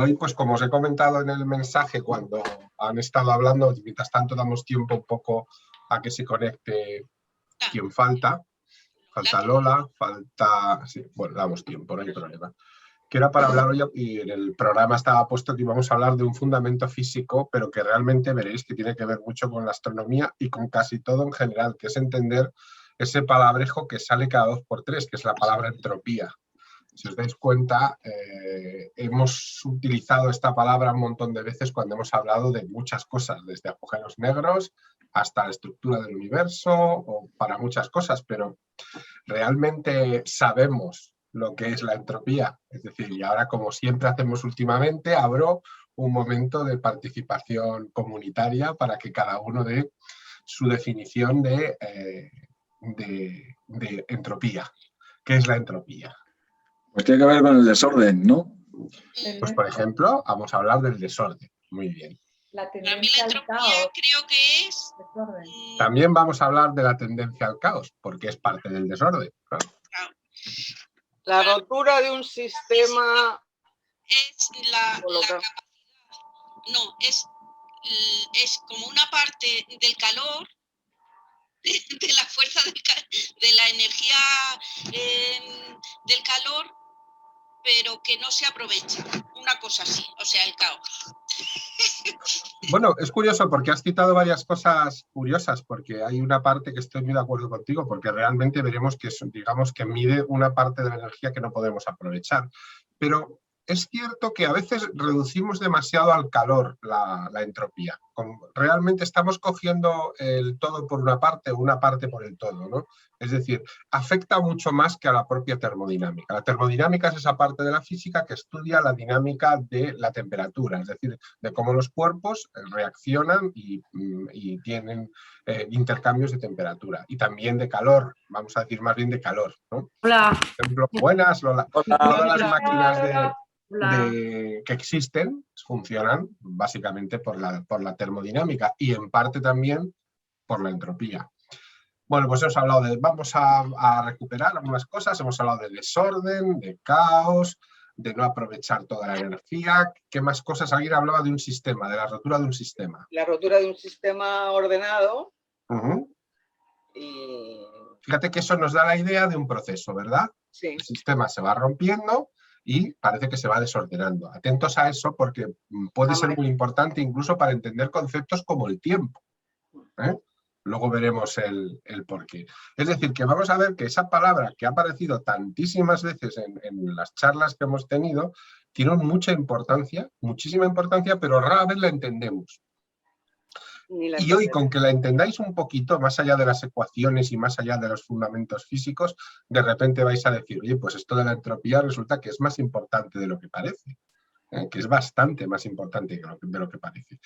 hoy, pues como os he comentado en el mensaje cuando han estado hablando, mientras tanto damos tiempo un poco a que se conecte quien falta. Falta Lola, falta... Sí, bueno, damos tiempo, no hay problema. Que era para hablar hoy, y en el programa estaba puesto que íbamos a hablar de un fundamento físico, pero que realmente veréis que tiene que ver mucho con la astronomía y con casi todo en general, que es entender ese palabrejo que sale cada 2 por 3, que es la palabra entropía. Si os dais cuenta, hemos utilizado esta palabra un montón de veces cuando hemos hablado de muchas cosas, desde agujeros negros hasta la estructura del universo o para muchas cosas, pero realmente sabemos lo que es la entropía. Es decir, y ahora, como siempre hacemos últimamente, abro un momento de participación comunitaria para que cada uno dé su definición de entropía. ¿Qué es la entropía? Pues tiene que ver con el desorden, ¿no? Pues, por ejemplo, vamos a hablar del desorden. Muy bien. La tendencia al caos. Creo que es... desorden. También vamos a hablar de la tendencia al caos, porque es parte del desorden. Claro. La rotura de un sistema... Es no, es como una parte del calor, de la fuerza de la energía del calor, pero que no se aprovecha. Una cosa así, o sea, el caos. Bueno, es curioso porque has citado varias cosas curiosas, porque hay una parte que estoy muy de acuerdo contigo, porque realmente veremos que, digamos, que mide una parte de la energía que no podemos aprovechar. Pero es cierto que a veces reducimos demasiado al calor la entropía. Realmente estamos cogiendo el todo por una parte o una parte por el todo, ¿no? Es decir, afecta mucho más que a la propia termodinámica. La termodinámica es esa parte de la física que estudia la dinámica de la temperatura, es decir, de cómo los cuerpos reaccionan y tienen intercambios de temperatura. Y también de calor, vamos a decir más bien de calor, ¿no? Hola. Por ejemplo, buenas, Lola. Hola. Todas las máquinas Hola. que existen funcionan básicamente por la termodinámica y en parte también por la entropía. Bueno, pues hemos hablado vamos a recuperar algunas cosas, hemos hablado de desorden, de caos, de no aprovechar toda la energía. ¿Qué más cosas? Alguien hablaba de un sistema, de la rotura de un sistema. La rotura de un sistema ordenado. Y fíjate que eso nos da la idea de un proceso, ¿verdad? Sí. El sistema se va rompiendo y parece que se va desordenando. Atentos a eso porque puede ser muy importante incluso para entender conceptos como el tiempo, ¿eh? Luego veremos el porqué. Es decir, que vamos a ver que esa palabra que ha aparecido tantísimas veces en las charlas que hemos tenido, tiene mucha importancia, muchísima importancia, pero rara vez la entendemos. Y hoy, con que la entendáis un poquito, más allá de las ecuaciones y más allá de los fundamentos físicos, de repente vais a decir, oye, pues esto de la entropía resulta que es más importante de lo que parece, que es bastante más importante de lo que parece.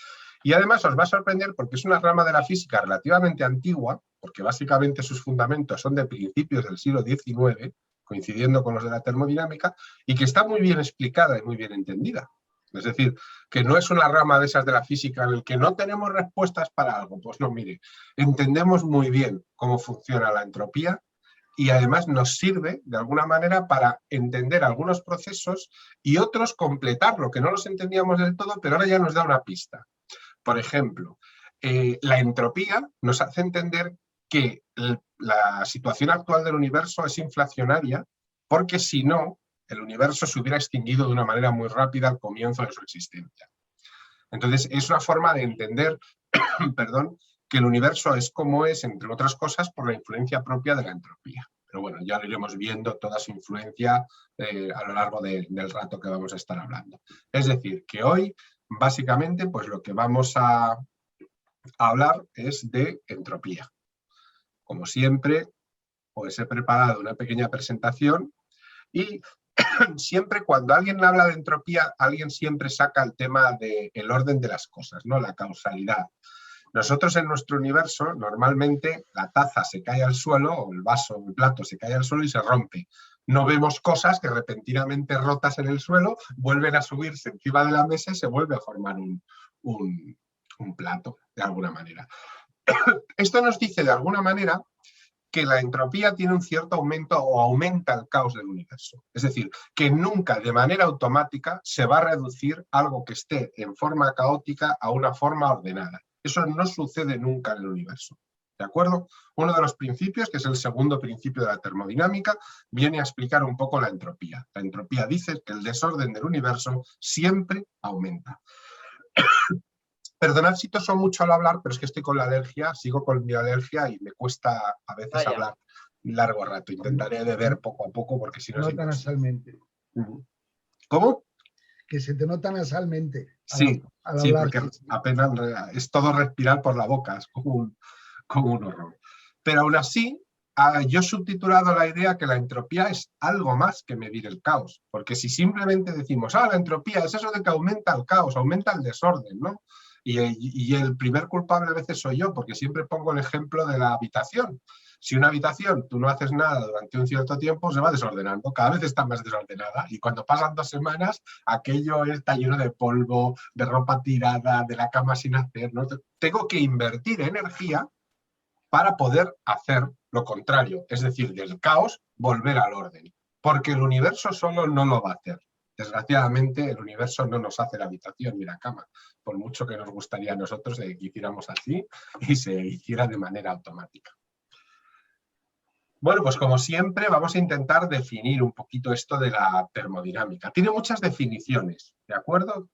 Y además os va a sorprender porque es una rama de la física relativamente antigua, porque básicamente sus fundamentos son de principios del siglo XIX, coincidiendo con los de la termodinámica, y que está muy bien explicada y muy bien entendida. Es decir, que no es una rama de esas de la física en la que no tenemos respuestas para algo. Pues no, mire, entendemos muy bien cómo funciona la entropía y además nos sirve de alguna manera para entender algunos procesos y otros completarlo, que no los entendíamos del todo, pero ahora ya nos da una pista. Por ejemplo, la entropía nos hace entender que la situación actual del universo es inflacionaria porque si no, el universo se hubiera extinguido de una manera muy rápida al comienzo de su existencia. Entonces, es una forma de entender perdón, que el universo es como es, entre otras cosas, por la influencia propia de la entropía. Pero bueno, ya lo iremos viendo toda su influencia a lo largo del rato que vamos a estar hablando. Es decir, que hoy, básicamente, pues lo que vamos a hablar es de entropía. Como siempre, pues he preparado una pequeña presentación y siempre cuando alguien habla de entropía, alguien siempre saca el tema del orden de las cosas, ¿no? La causalidad. Nosotros en nuestro universo, normalmente la taza se cae al suelo, o el vaso o el plato se cae al suelo y se rompe. No vemos cosas que repentinamente rotas en el suelo vuelven a subirse encima de la mesa y se vuelve a formar un plato, de alguna manera. Esto nos dice, de alguna manera, que la entropía tiene un cierto aumento o aumenta el caos del universo. Es decir, que nunca de manera automática se va a reducir algo que esté en forma caótica a una forma ordenada. Eso no sucede nunca en el universo. ¿De acuerdo? Uno de los principios, que es el segundo principio de la termodinámica, viene a explicar un poco la entropía. La entropía dice que el desorden del universo siempre aumenta. Perdonad si toso mucho al hablar, pero es que estoy con la alergia, sigo con mi alergia y me cuesta a veces hablar largo rato. Intentaré beber poco a poco porque si no es Nota nasalmente. ¿Cómo? Que se te nota nasalmente. Sí, al sí, hablar. porque apenas es todo respirar por la boca, es como un horror. Pero aún así, yo he subtitulado la idea que la entropía es algo más que medir el caos, porque si simplemente decimos, la entropía es eso de que aumenta el caos, aumenta el desorden, ¿no? Y el primer culpable a veces soy yo, porque siempre pongo el ejemplo de la habitación. Si una habitación tú no haces nada durante un cierto tiempo, se va desordenando, cada vez está más desordenada, y cuando pasan 2 semanas, aquello está lleno de polvo, de ropa tirada, de la cama sin hacer, ¿no? Tengo que invertir energía para poder hacer lo contrario, es decir, del caos volver al orden, porque el universo solo no lo va a hacer. Desgraciadamente, el universo no nos hace la habitación ni la cama, por mucho que nos gustaría a nosotros que hiciéramos así y se hiciera de manera automática. Bueno, pues como siempre vamos a intentar definir un poquito esto de la termodinámica. Tiene muchas definiciones, ¿de acuerdo?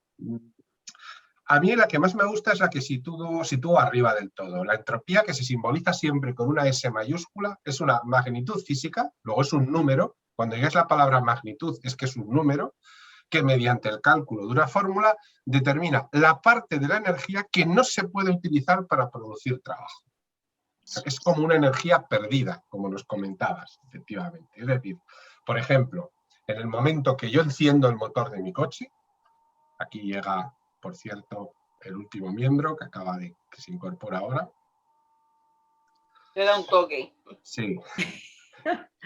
A mí la que más me gusta es la que sitúo arriba del todo. La entropía, que se simboliza siempre con una S mayúscula, es una magnitud física, luego es un número. Cuando digas la palabra magnitud es que es un número que mediante el cálculo de una fórmula determina la parte de la energía que no se puede utilizar para producir trabajo. O sea, que es como una energía perdida, como nos comentabas, efectivamente. Es decir, por ejemplo, en el momento que yo enciendo el motor de mi coche, aquí llega, por cierto, el último miembro que se incorpora ahora. Le da un toque. Sí.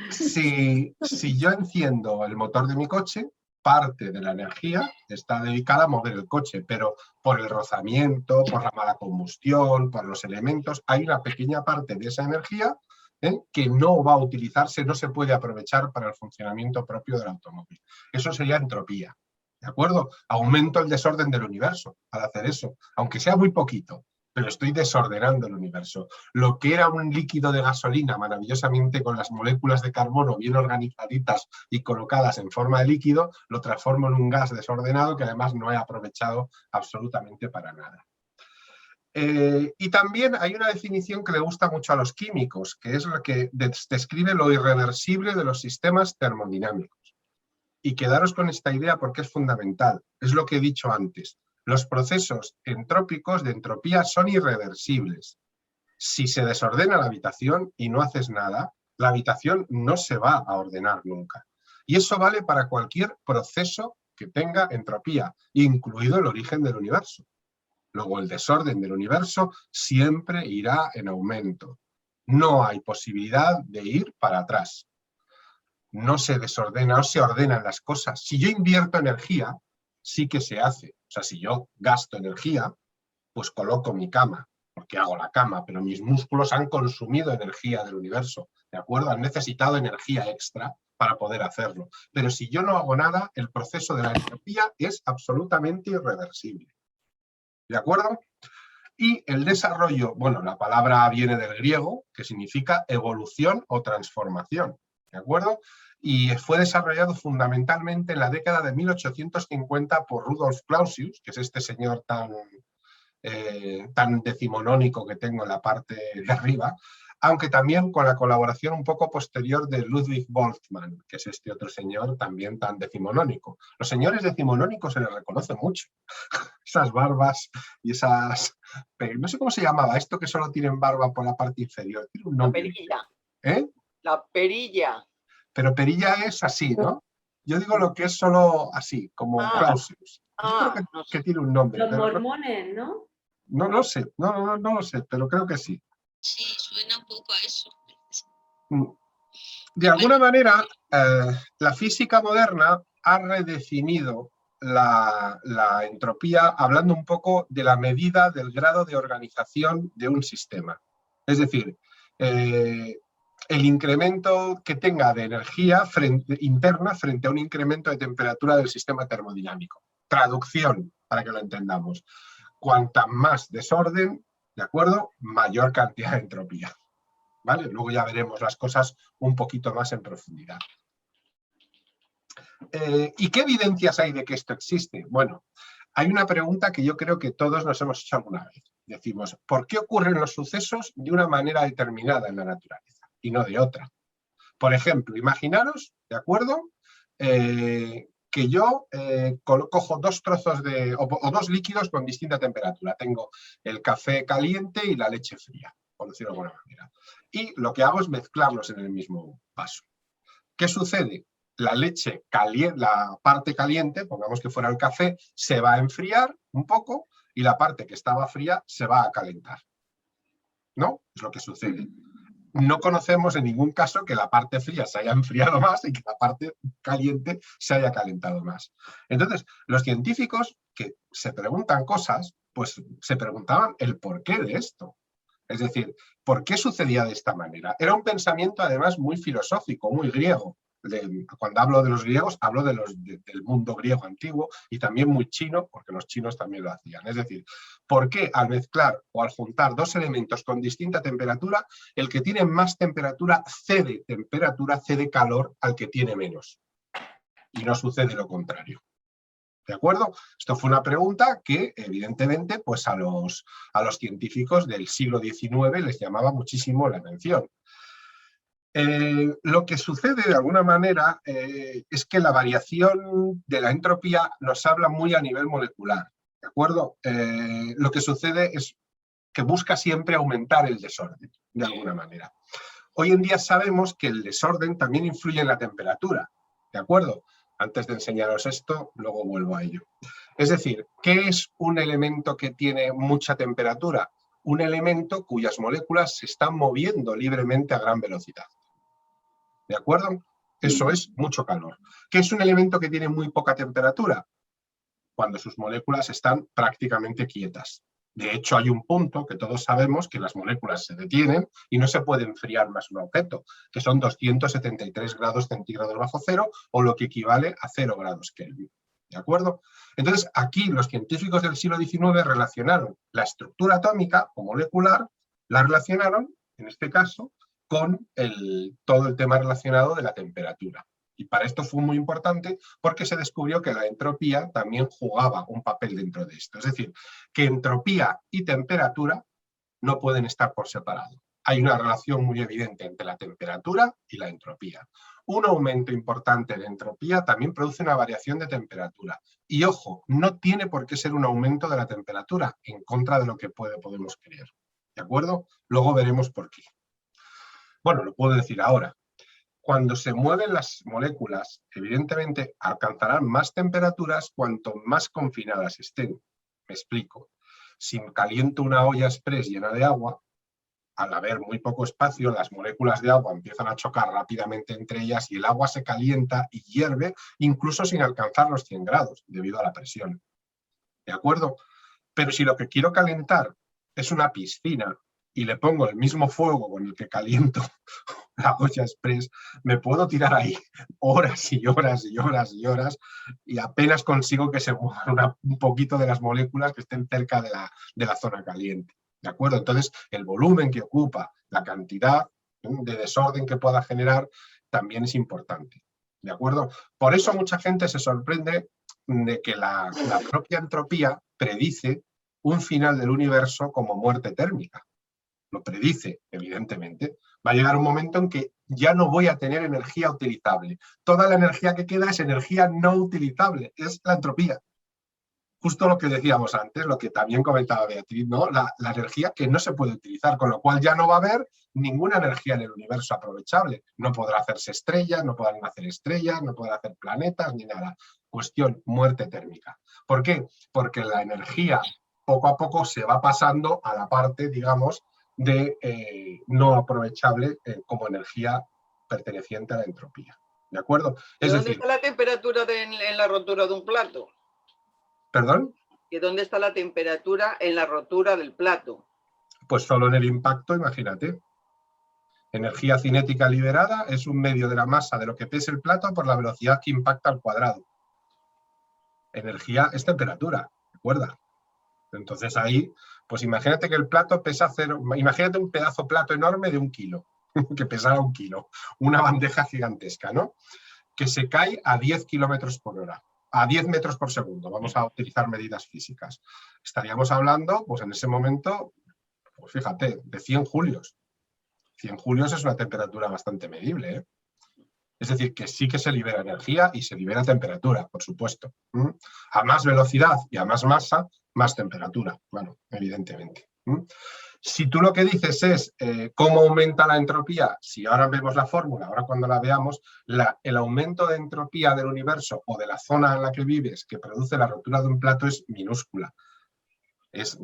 Si yo enciendo el motor de mi coche, parte de la energía está dedicada a mover el coche, pero por el rozamiento, por la mala combustión, por los elementos, hay una pequeña parte de esa energía que no va a utilizarse, no se puede aprovechar para el funcionamiento propio del automóvil. Eso sería entropía. ¿De acuerdo? Aumento el desorden del universo al hacer eso, aunque sea muy poquito, pero estoy desordenando el universo. Lo que era un líquido de gasolina maravillosamente con las moléculas de carbono bien organizaditas y colocadas en forma de líquido, lo transformo en un gas desordenado que además no he aprovechado absolutamente para nada. Y también hay una definición que le gusta mucho a los químicos, que es la que describe lo irreversible de los sistemas termodinámicos. Y quedaros con esta idea porque es fundamental. Es lo que he dicho antes. Los procesos entrópicos de entropía son irreversibles. Si se desordena la habitación y no haces nada, la habitación no se va a ordenar nunca. Y eso vale para cualquier proceso que tenga entropía, incluido el origen del universo. Luego, el desorden del universo siempre irá en aumento. No hay posibilidad de ir para atrás. No se desordena, no se ordenan las cosas. Si yo invierto energía, sí que se hace. O sea, si yo gasto energía, pues coloco mi cama, porque hago la cama, pero mis músculos han consumido energía del universo, ¿de acuerdo? Han necesitado energía extra para poder hacerlo. Pero si yo no hago nada, el proceso de la entropía es absolutamente irreversible. ¿De acuerdo? Y el desarrollo, bueno, la palabra viene del griego, que significa evolución o transformación, ¿de acuerdo? Y fue desarrollado fundamentalmente en la década de 1850 por Rudolf Clausius, que es este señor tan decimonónico que tengo en la parte de arriba, aunque también con la colaboración un poco posterior de Ludwig Boltzmann, que es este otro señor también tan decimonónico. Los señores decimonónicos se les reconoce mucho. Esas barbas y esas... No sé cómo se llamaba, esto que solo tienen barba por la parte inferior. Tiene un nombre. La perilla. ¿Eh? La perilla. Pero perilla es así, ¿no? Yo digo lo que es solo así, como Clausius. Yo creo que tiene un nombre. Los mormones, ¿no? No lo sé, no lo sé, pero creo que sí. Sí, suena un poco a eso. De alguna manera, la física moderna ha redefinido la entropía hablando un poco de la medida del grado de organización de un sistema. Es decir, el incremento que tenga de energía interna frente a un incremento de temperatura del sistema termodinámico. Traducción, para que lo entendamos. Cuanta más desorden, ¿de acuerdo? Mayor cantidad de entropía. ¿Vale? Luego ya veremos las cosas un poquito más en profundidad. ¿Y qué evidencias hay de que esto existe? Bueno, hay una pregunta que yo creo que todos nos hemos hecho alguna vez. Decimos, ¿por qué ocurren los sucesos de una manera determinada en la naturaleza y no de otra? Por ejemplo, imaginaros, ¿de acuerdo? Que yo cojo dos trozos o dos líquidos con distinta temperatura. Tengo el café caliente y la leche fría, por decirlo de alguna manera. Y lo que hago es mezclarlos en el mismo vaso. ¿Qué sucede? La leche caliente, la parte caliente, pongamos que fuera el café, se va a enfriar un poco y la parte que estaba fría se va a calentar. ¿No? Es lo que sucede. No conocemos en ningún caso que la parte fría se haya enfriado más y que la parte caliente se haya calentado más. Entonces, los científicos que se preguntan cosas, pues se preguntaban el porqué de esto. Es decir, ¿por qué sucedía de esta manera? Era un pensamiento además muy filosófico, muy griego. Cuando hablo de los griegos, hablo del mundo griego antiguo y también muy chino, porque los chinos también lo hacían. Es decir, ¿por qué al mezclar o al juntar dos elementos con distinta temperatura, el que tiene más temperatura cede calor al que tiene menos? Y no sucede lo contrario. ¿De acuerdo? Esto fue una pregunta que, evidentemente, pues a los científicos del siglo XIX les llamaba muchísimo la atención. Lo que sucede, de alguna manera, es que la variación de la entropía nos habla muy a nivel molecular. ¿De acuerdo? Lo que sucede es que busca siempre aumentar el desorden, de alguna manera. Hoy en día sabemos que el desorden también influye en la temperatura. ¿De acuerdo? Antes de enseñaros esto, luego vuelvo a ello. Es decir, ¿qué es un elemento que tiene mucha temperatura? Un elemento cuyas moléculas se están moviendo libremente a gran velocidad. ¿De acuerdo? Eso es mucho calor. ¿Qué es un elemento que tiene muy poca temperatura? Cuando sus moléculas están prácticamente quietas. De hecho, hay un punto que todos sabemos que las moléculas se detienen y no se puede enfriar más un objeto, que son 273 grados centígrados bajo cero o lo que equivale a 0 grados Kelvin. ¿De acuerdo? Entonces, aquí los científicos del siglo XIX relacionaron la estructura atómica o molecular, la relacionaron, en este caso, con todo el tema relacionado de la temperatura. Y para esto fue muy importante porque se descubrió que la entropía también jugaba un papel dentro de esto. Es decir, que entropía y temperatura no pueden estar por separado. Hay una relación muy evidente entre la temperatura y la entropía. Un aumento importante de entropía también produce una variación de temperatura. Y ojo, no tiene por qué ser un aumento de la temperatura en contra de lo que podemos creer. ¿De acuerdo? Luego veremos por qué. Bueno, lo puedo decir ahora. Cuando se mueven las moléculas, evidentemente alcanzarán más temperaturas cuanto más confinadas estén. Me explico. Si caliento una olla express llena de agua, al haber muy poco espacio, las moléculas de agua empiezan a chocar rápidamente entre ellas y el agua se calienta y hierve incluso sin alcanzar los 100 grados debido a la presión. ¿De acuerdo? Pero si lo que quiero calentar es una piscina y le pongo el mismo fuego con el que caliento la olla express, me puedo tirar ahí horas y horas y horas y horas y apenas consigo que se muevan un poquito de las moléculas que estén cerca de la zona caliente. ¿De acuerdo? Entonces, el volumen que ocupa, la cantidad de desorden que pueda generar, también es importante. ¿De acuerdo? Por eso mucha gente se sorprende de que la propia entropía predice un final del universo como muerte térmica. Lo predice, evidentemente. Va a llegar un momento en que ya no voy a tener energía utilizable. Toda la energía que queda es energía no utilizable, es la entropía. Justo lo que decíamos antes, lo que también comentaba Beatriz, ¿no? La energía que no se puede utilizar, con lo cual ya no va a haber ninguna energía en el universo aprovechable. No podrá hacerse estrellas, no podrán hacer estrellas, no podrán hacer planetas ni nada. Cuestión, muerte térmica. ¿Por qué? Porque la energía poco a poco se va pasando a la parte, digamos, de no aprovechable como energía perteneciente a la entropía. ¿De acuerdo? Es ¿Dónde está la temperatura en la rotura de un plato? ¿Perdón? ¿Y dónde está la temperatura en la rotura del plato? Pues solo en el impacto, imagínate. Energía cinética liberada es un medio de la masa de lo que pese el plato por la velocidad que impacta al cuadrado. Energía es temperatura, recuerda. Entonces ahí, pues imagínate que el plato pesa 0, imagínate un pedazo plato enorme de 1 kilo, que pesara 1 kilo, una bandeja gigantesca, ¿no? Que se cae a 10 kilómetros por hora, a 10 metros por segundo, vamos a utilizar medidas físicas. Estaríamos hablando, pues en ese momento, pues fíjate, de 100 julios. 100 julios es una temperatura bastante medible, ¿eh? Es decir, que sí que se libera energía y se libera temperatura, por supuesto. A más velocidad y a más masa, más temperatura, bueno, evidentemente. Si tú lo que dices es cómo aumenta la entropía, si ahora vemos la fórmula, ahora cuando la veamos, el aumento de entropía del universo o de la zona en la que vives que produce la rotura de un plato es minúscula. Es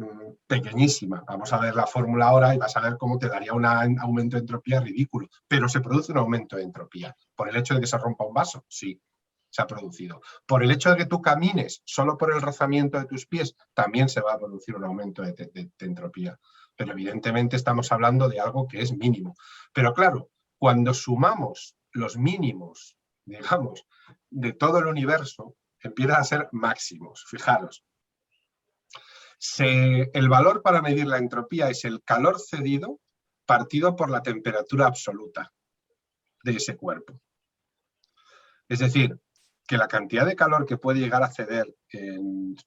pequeñísima. Vamos a ver la fórmula ahora y vas a ver cómo te daría un aumento de entropía ridículo. Pero se produce un aumento de entropía. ¿Por el hecho de que se rompa un vaso? Sí, se ha producido. ¿Por el hecho de que tú camines solo por el rozamiento de tus pies? También se va a producir un aumento de entropía. Pero evidentemente estamos hablando de algo que es mínimo. Pero claro, cuando sumamos los mínimos, digamos, de todo el universo, empiezan a ser máximos. Fijaros. El valor para medir la entropía es el calor cedido partido por la temperatura absoluta de ese cuerpo. Es decir, que la cantidad de calor que puede llegar a ceder,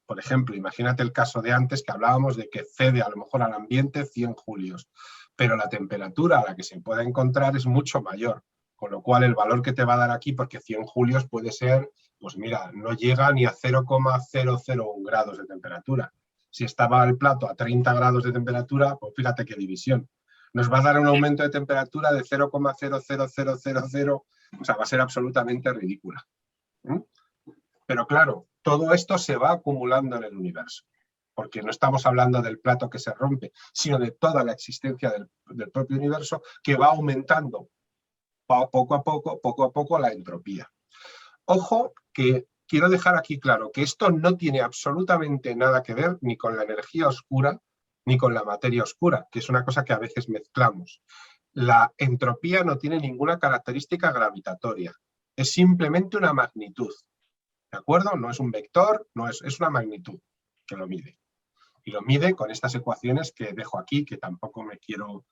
por ejemplo, imagínate el caso de antes que hablábamos de que cede a lo mejor al ambiente 100 julios, pero la temperatura a la que se pueda encontrar es mucho mayor, con lo cual el valor que te va a dar aquí, porque 100 julios puede ser, pues mira, no llega ni a 0,001 grados de temperatura. Si estaba el plato a 30 grados de temperatura, pues fíjate qué división. Nos va a dar un aumento de temperatura de 0,00000, o sea, va a ser absolutamente ridícula. Pero claro, todo esto se va acumulando en el universo, porque no estamos hablando del plato que se rompe, sino de toda la existencia del propio universo que va aumentando poco a poco la entropía. Ojo que quiero dejar aquí claro que esto no tiene absolutamente nada que ver ni con la energía oscura ni con la materia oscura, que es una cosa que a veces mezclamos. La entropía no tiene ninguna característica gravitatoria, es simplemente una magnitud, ¿de acuerdo? No es un vector, es una magnitud que lo mide. Y lo mide con estas ecuaciones que dejo aquí, que tampoco me quiero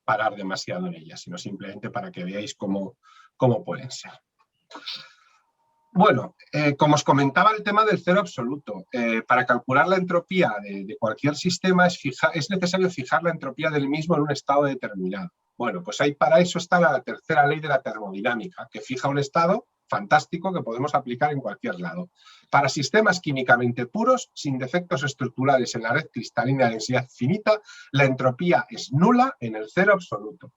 parar demasiado en ellas, sino simplemente para que veáis cómo pueden ser. Bueno, como os comentaba el tema del cero absoluto, para calcular la entropía de cualquier sistema es necesario fijar la entropía del mismo en un estado determinado. Bueno, pues ahí para eso está la tercera ley de la termodinámica, que fija un estado fantástico que podemos aplicar en cualquier lado. Para sistemas químicamente puros, sin defectos estructurales en la red cristalina de densidad finita, la entropía es nula en el cero absoluto,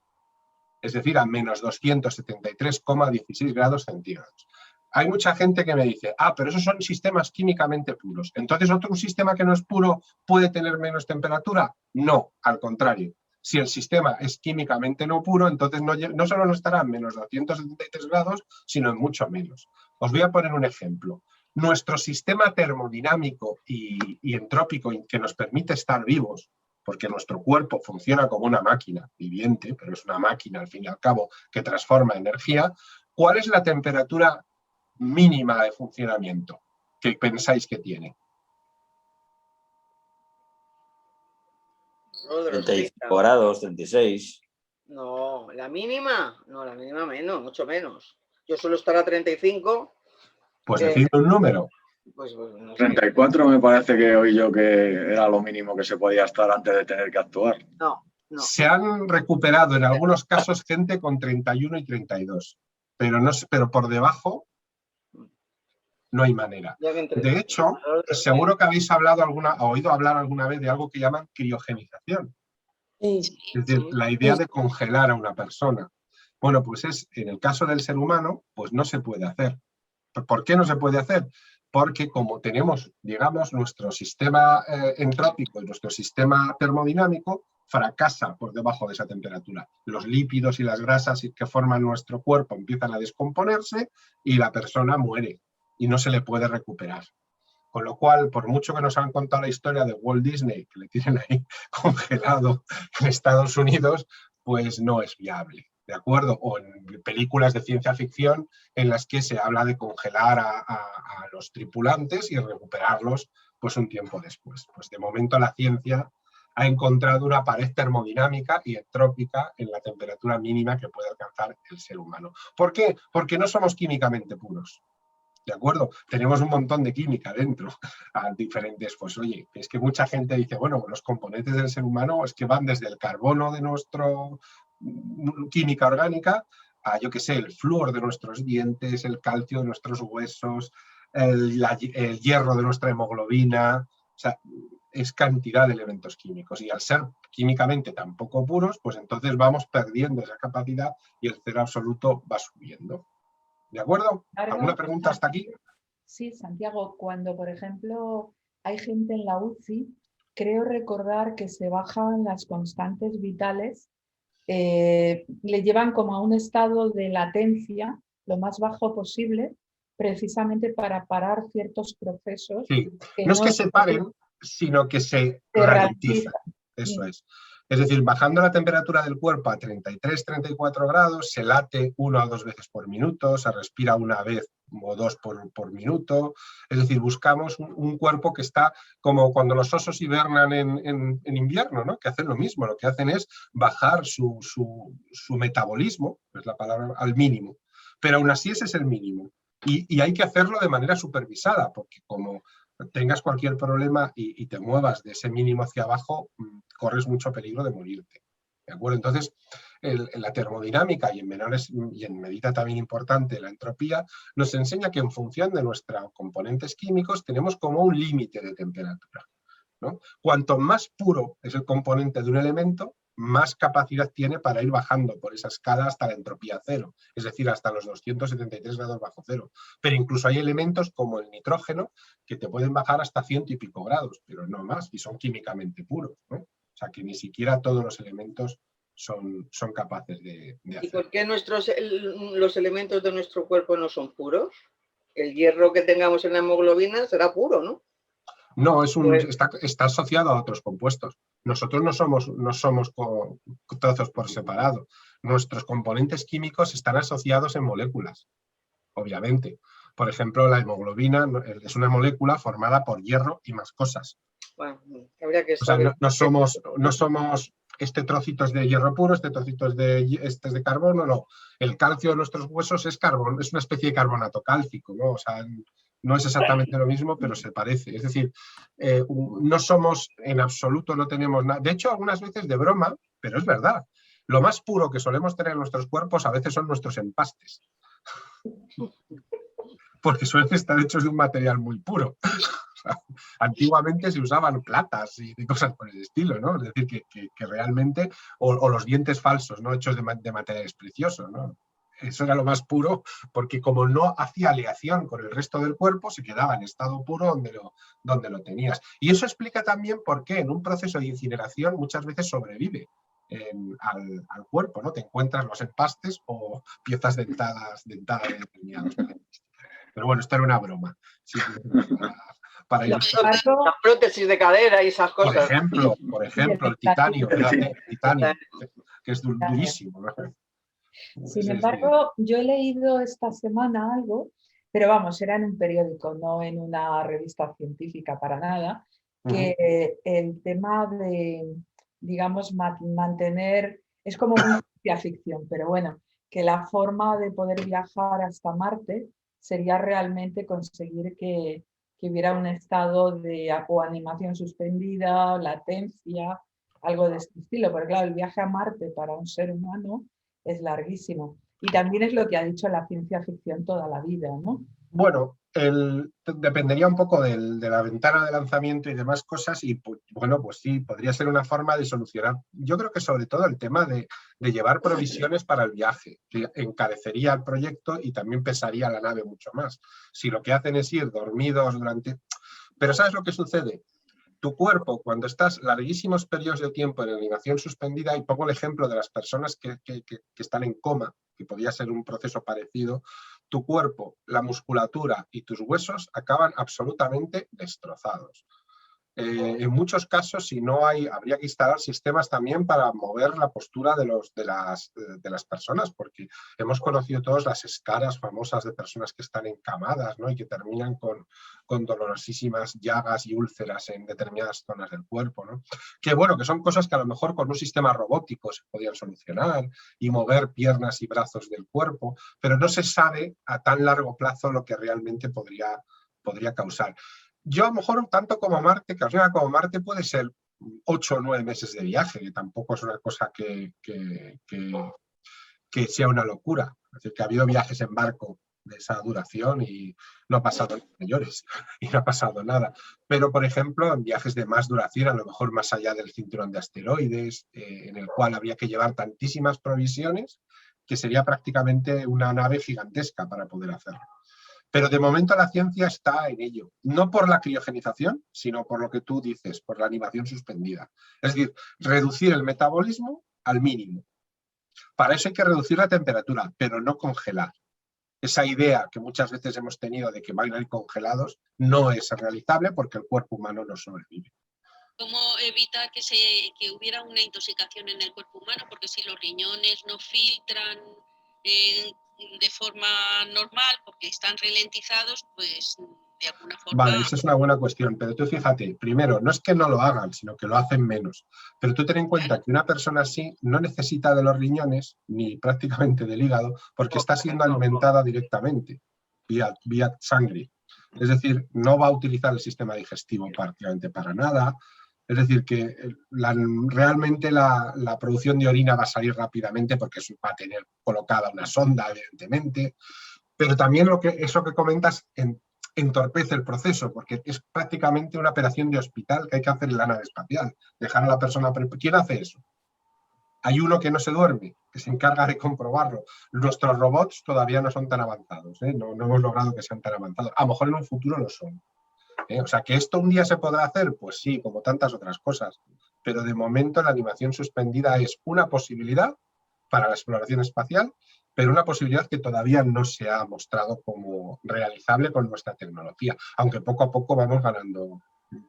es decir, a menos 273,16 grados centígrados. Hay mucha gente que me dice, pero esos son sistemas químicamente puros. Entonces, ¿otro sistema que no es puro puede tener menos temperatura? No, al contrario. Si el sistema es químicamente no puro, entonces no solo no estará a menos 273 grados, sino en mucho menos. Os voy a poner un ejemplo. Nuestro sistema termodinámico y entrópico que nos permite estar vivos, porque nuestro cuerpo funciona como una máquina viviente, pero es una máquina al fin y al cabo que transforma energía, ¿cuál es la temperatura mínima de funcionamiento que pensáis que tiene? 35 grados, 36. No, la mínima menos, mucho menos. Yo suelo estar a 35. Pues decid un número. Pues no sé. 34 me parece que oí yo que era lo mínimo que se podía estar antes de tener que actuar. No. Se han recuperado en algunos casos gente con 31 y 32, pero por debajo no hay manera. De hecho, seguro que habéis oído hablar alguna vez de algo que llaman criogenización. Es decir, la idea de congelar a una persona. Bueno, pues en el caso del ser humano, pues no se puede hacer. ¿Por qué no se puede hacer? Porque como tenemos, digamos, nuestro sistema entrópico y nuestro sistema termodinámico, fracasa por debajo de esa temperatura. Los lípidos y las grasas que forman nuestro cuerpo empiezan a descomponerse y la persona muere y no se le puede recuperar. Con lo cual, por mucho que nos han contado la historia de Walt Disney, que le tienen ahí congelado en Estados Unidos, pues no es viable, ¿de acuerdo? O en películas de ciencia ficción en las que se habla de congelar a los tripulantes y recuperarlos pues un tiempo después. Pues de momento la ciencia ha encontrado una pared termodinámica y entrópica en la temperatura mínima que puede alcanzar el ser humano. ¿Por qué? Porque no somos químicamente puros. ¿De acuerdo? Tenemos un montón de química dentro, a diferentes, pues oye, es que mucha gente dice, bueno, los componentes del ser humano es que van desde el carbono de nuestra química orgánica a, yo qué sé, el flúor de nuestros dientes, el calcio de nuestros huesos, el hierro de nuestra hemoglobina, o sea, es cantidad de elementos químicos y al ser químicamente tan poco puros, pues entonces vamos perdiendo esa capacidad y el cero absoluto va subiendo. ¿De acuerdo? ¿Alguna pregunta hasta aquí? Sí, Santiago, cuando por ejemplo hay gente en la UCI, creo recordar que se bajan las constantes vitales, le llevan como a un estado de latencia lo más bajo posible, precisamente para parar ciertos procesos. Sí, no es que se paren, sino que se ralentizan. Eso es. Es decir, bajando la temperatura del cuerpo a 33-34 grados, se late 1 o 2 veces por minuto, se respira una vez o dos por minuto. Es decir, buscamos un cuerpo que está como cuando los osos hibernan en invierno, ¿no? Que hacen lo mismo, lo que hacen es bajar su metabolismo, es la palabra, al mínimo. Pero aún así ese es el mínimo. Y hay que hacerlo de manera supervisada, porque como tengas cualquier problema y te muevas de ese mínimo hacia abajo, corres mucho peligro de morirte. ¿De acuerdo? Entonces, la termodinámica y en medida también importante la entropía, nos enseña que en función de nuestros componentes químicos tenemos como un límite de temperatura, ¿no? Cuanto más puro es el componente de un elemento, más capacidad tiene para ir bajando por esa escala hasta la entropía cero, es decir, hasta los 273 grados bajo cero. Pero incluso hay elementos como el nitrógeno que te pueden bajar hasta 100 y pico grados, pero no más, y son químicamente puros, ¿no? O sea, que ni siquiera todos los elementos son capaces de hacer. ¿Y por qué los elementos de nuestro cuerpo no son puros? El hierro que tengamos en la hemoglobina será puro, ¿no? No, está asociado a otros compuestos. Nosotros no somos trozos por separado. Nuestros componentes químicos están asociados en moléculas, obviamente. Por ejemplo, la hemoglobina es una molécula formada por hierro y más cosas. Bueno, habría que saber. O sea, no somos este trocito es de hierro puro, este trocito es de carbono, no. El calcio de nuestros huesos es carbono, es una especie de carbonato cálcico, ¿no? O sea, no es exactamente lo mismo, pero se parece. Es decir, no somos en absoluto, no tenemos nada. De hecho, algunas veces de broma, pero es verdad. Lo más puro que solemos tener en nuestros cuerpos a veces son nuestros empastes. Porque suelen estar hechos de un material muy puro. O sea, antiguamente se usaban platas y cosas por el estilo, ¿no? Es decir, que realmente, o los dientes falsos, ¿no? Hechos de materiales preciosos, ¿no? Eso era lo más puro, porque como no hacía aleación con el resto del cuerpo, se quedaba en estado puro donde lo tenías. Y eso explica también por qué en un proceso de incineración muchas veces sobrevive al cuerpo, ¿no? Te encuentras los empastes o piezas dentadas de determinados. Pero bueno, esto era una broma. Sí, para ilustrar. Las prótesis de cadera y esas cosas. Por ejemplo, el titanio, que es durísimo, ¿no? Sin embargo, yo he leído esta semana algo, pero vamos, era en un periódico, no en una revista científica para nada, que el tema de, digamos, mantener, es como una ciencia ficción, pero bueno, que la forma de poder viajar hasta Marte sería realmente conseguir que hubiera un estado de o animación suspendida, latencia, algo de este estilo, porque claro, el viaje a Marte para un ser humano es larguísimo. Y también es lo que ha dicho la ciencia ficción toda la vida, ¿no? Bueno, dependería un poco de la ventana de lanzamiento y demás cosas y, bueno, pues sí, podría ser una forma de solucionar. Yo creo que sobre todo el tema de llevar provisiones para el viaje, que encarecería el proyecto y también pesaría la nave mucho más. Si lo que hacen es ir dormidos durante... Pero ¿sabes lo que sucede? Tu cuerpo, cuando estás larguísimos periodos de tiempo en animación suspendida, y pongo el ejemplo de las personas que están en coma, que podría ser un proceso parecido, tu cuerpo, la musculatura y tus huesos acaban absolutamente destrozados. En muchos casos, si no hay, habría que instalar sistemas también para mover la postura de las personas, porque hemos conocido todos las escaras famosas de personas que están encamadas, ¿no? Y que terminan con dolorosísimas llagas y úlceras en determinadas zonas del cuerpo, ¿no? Que bueno, que son cosas que a lo mejor con un sistema robótico se podían solucionar y mover piernas y brazos del cuerpo, pero no se sabe a tan largo plazo lo que realmente podría causar. Yo a lo mejor tanto como Marte, que como Marte puede ser 8 o 9 meses de viaje, que tampoco es una cosa que sea una locura. Es decir, que ha habido viajes en barco de esa duración y no ha pasado mayores y no ha pasado nada. Pero, por ejemplo, en viajes de más duración, a lo mejor más allá del cinturón de asteroides, en el cual habría que llevar tantísimas provisiones que sería prácticamente una nave gigantesca para poder hacerlo. Pero de momento la ciencia está en ello, no por la criogenización, sino por lo que tú dices, por la animación suspendida. Es decir, reducir el metabolismo al mínimo. Para eso hay que reducir la temperatura, pero no congelar. Esa idea que muchas veces hemos tenido de que van a ir congelados no es realizable porque el cuerpo humano no sobrevive. ¿Cómo evitar que hubiera una intoxicación en el cuerpo humano? Porque si los riñones no filtran de forma normal, porque están ralentizados, pues de alguna forma... Vale, esa es una buena cuestión, pero tú fíjate, primero, no es que no lo hagan, sino que lo hacen menos. Pero tú ten en cuenta que una persona así no necesita de los riñones, ni prácticamente del hígado, porque está siendo alimentada directamente, vía sangre. Es decir, no va a utilizar el sistema digestivo prácticamente para nada. Es decir, que realmente la producción de orina va a salir rápidamente porque va a tener colocada una sonda, evidentemente. Pero también eso que comentas entorpece el proceso, porque es prácticamente una operación de hospital que hay que hacer en la nave espacial. Dejar a la persona... ¿Quién hace eso? Hay uno que no se duerme, que se encarga de comprobarlo. Nuestros robots todavía no son tan avanzados, ¿eh? No hemos logrado que sean tan avanzados. A lo mejor en un futuro lo son. O sea, ¿que esto un día se podrá hacer? Pues sí, como tantas otras cosas. Pero de momento la animación suspendida es una posibilidad para la exploración espacial, pero una posibilidad que todavía no se ha mostrado como realizable con nuestra tecnología, aunque poco a poco vamos ganando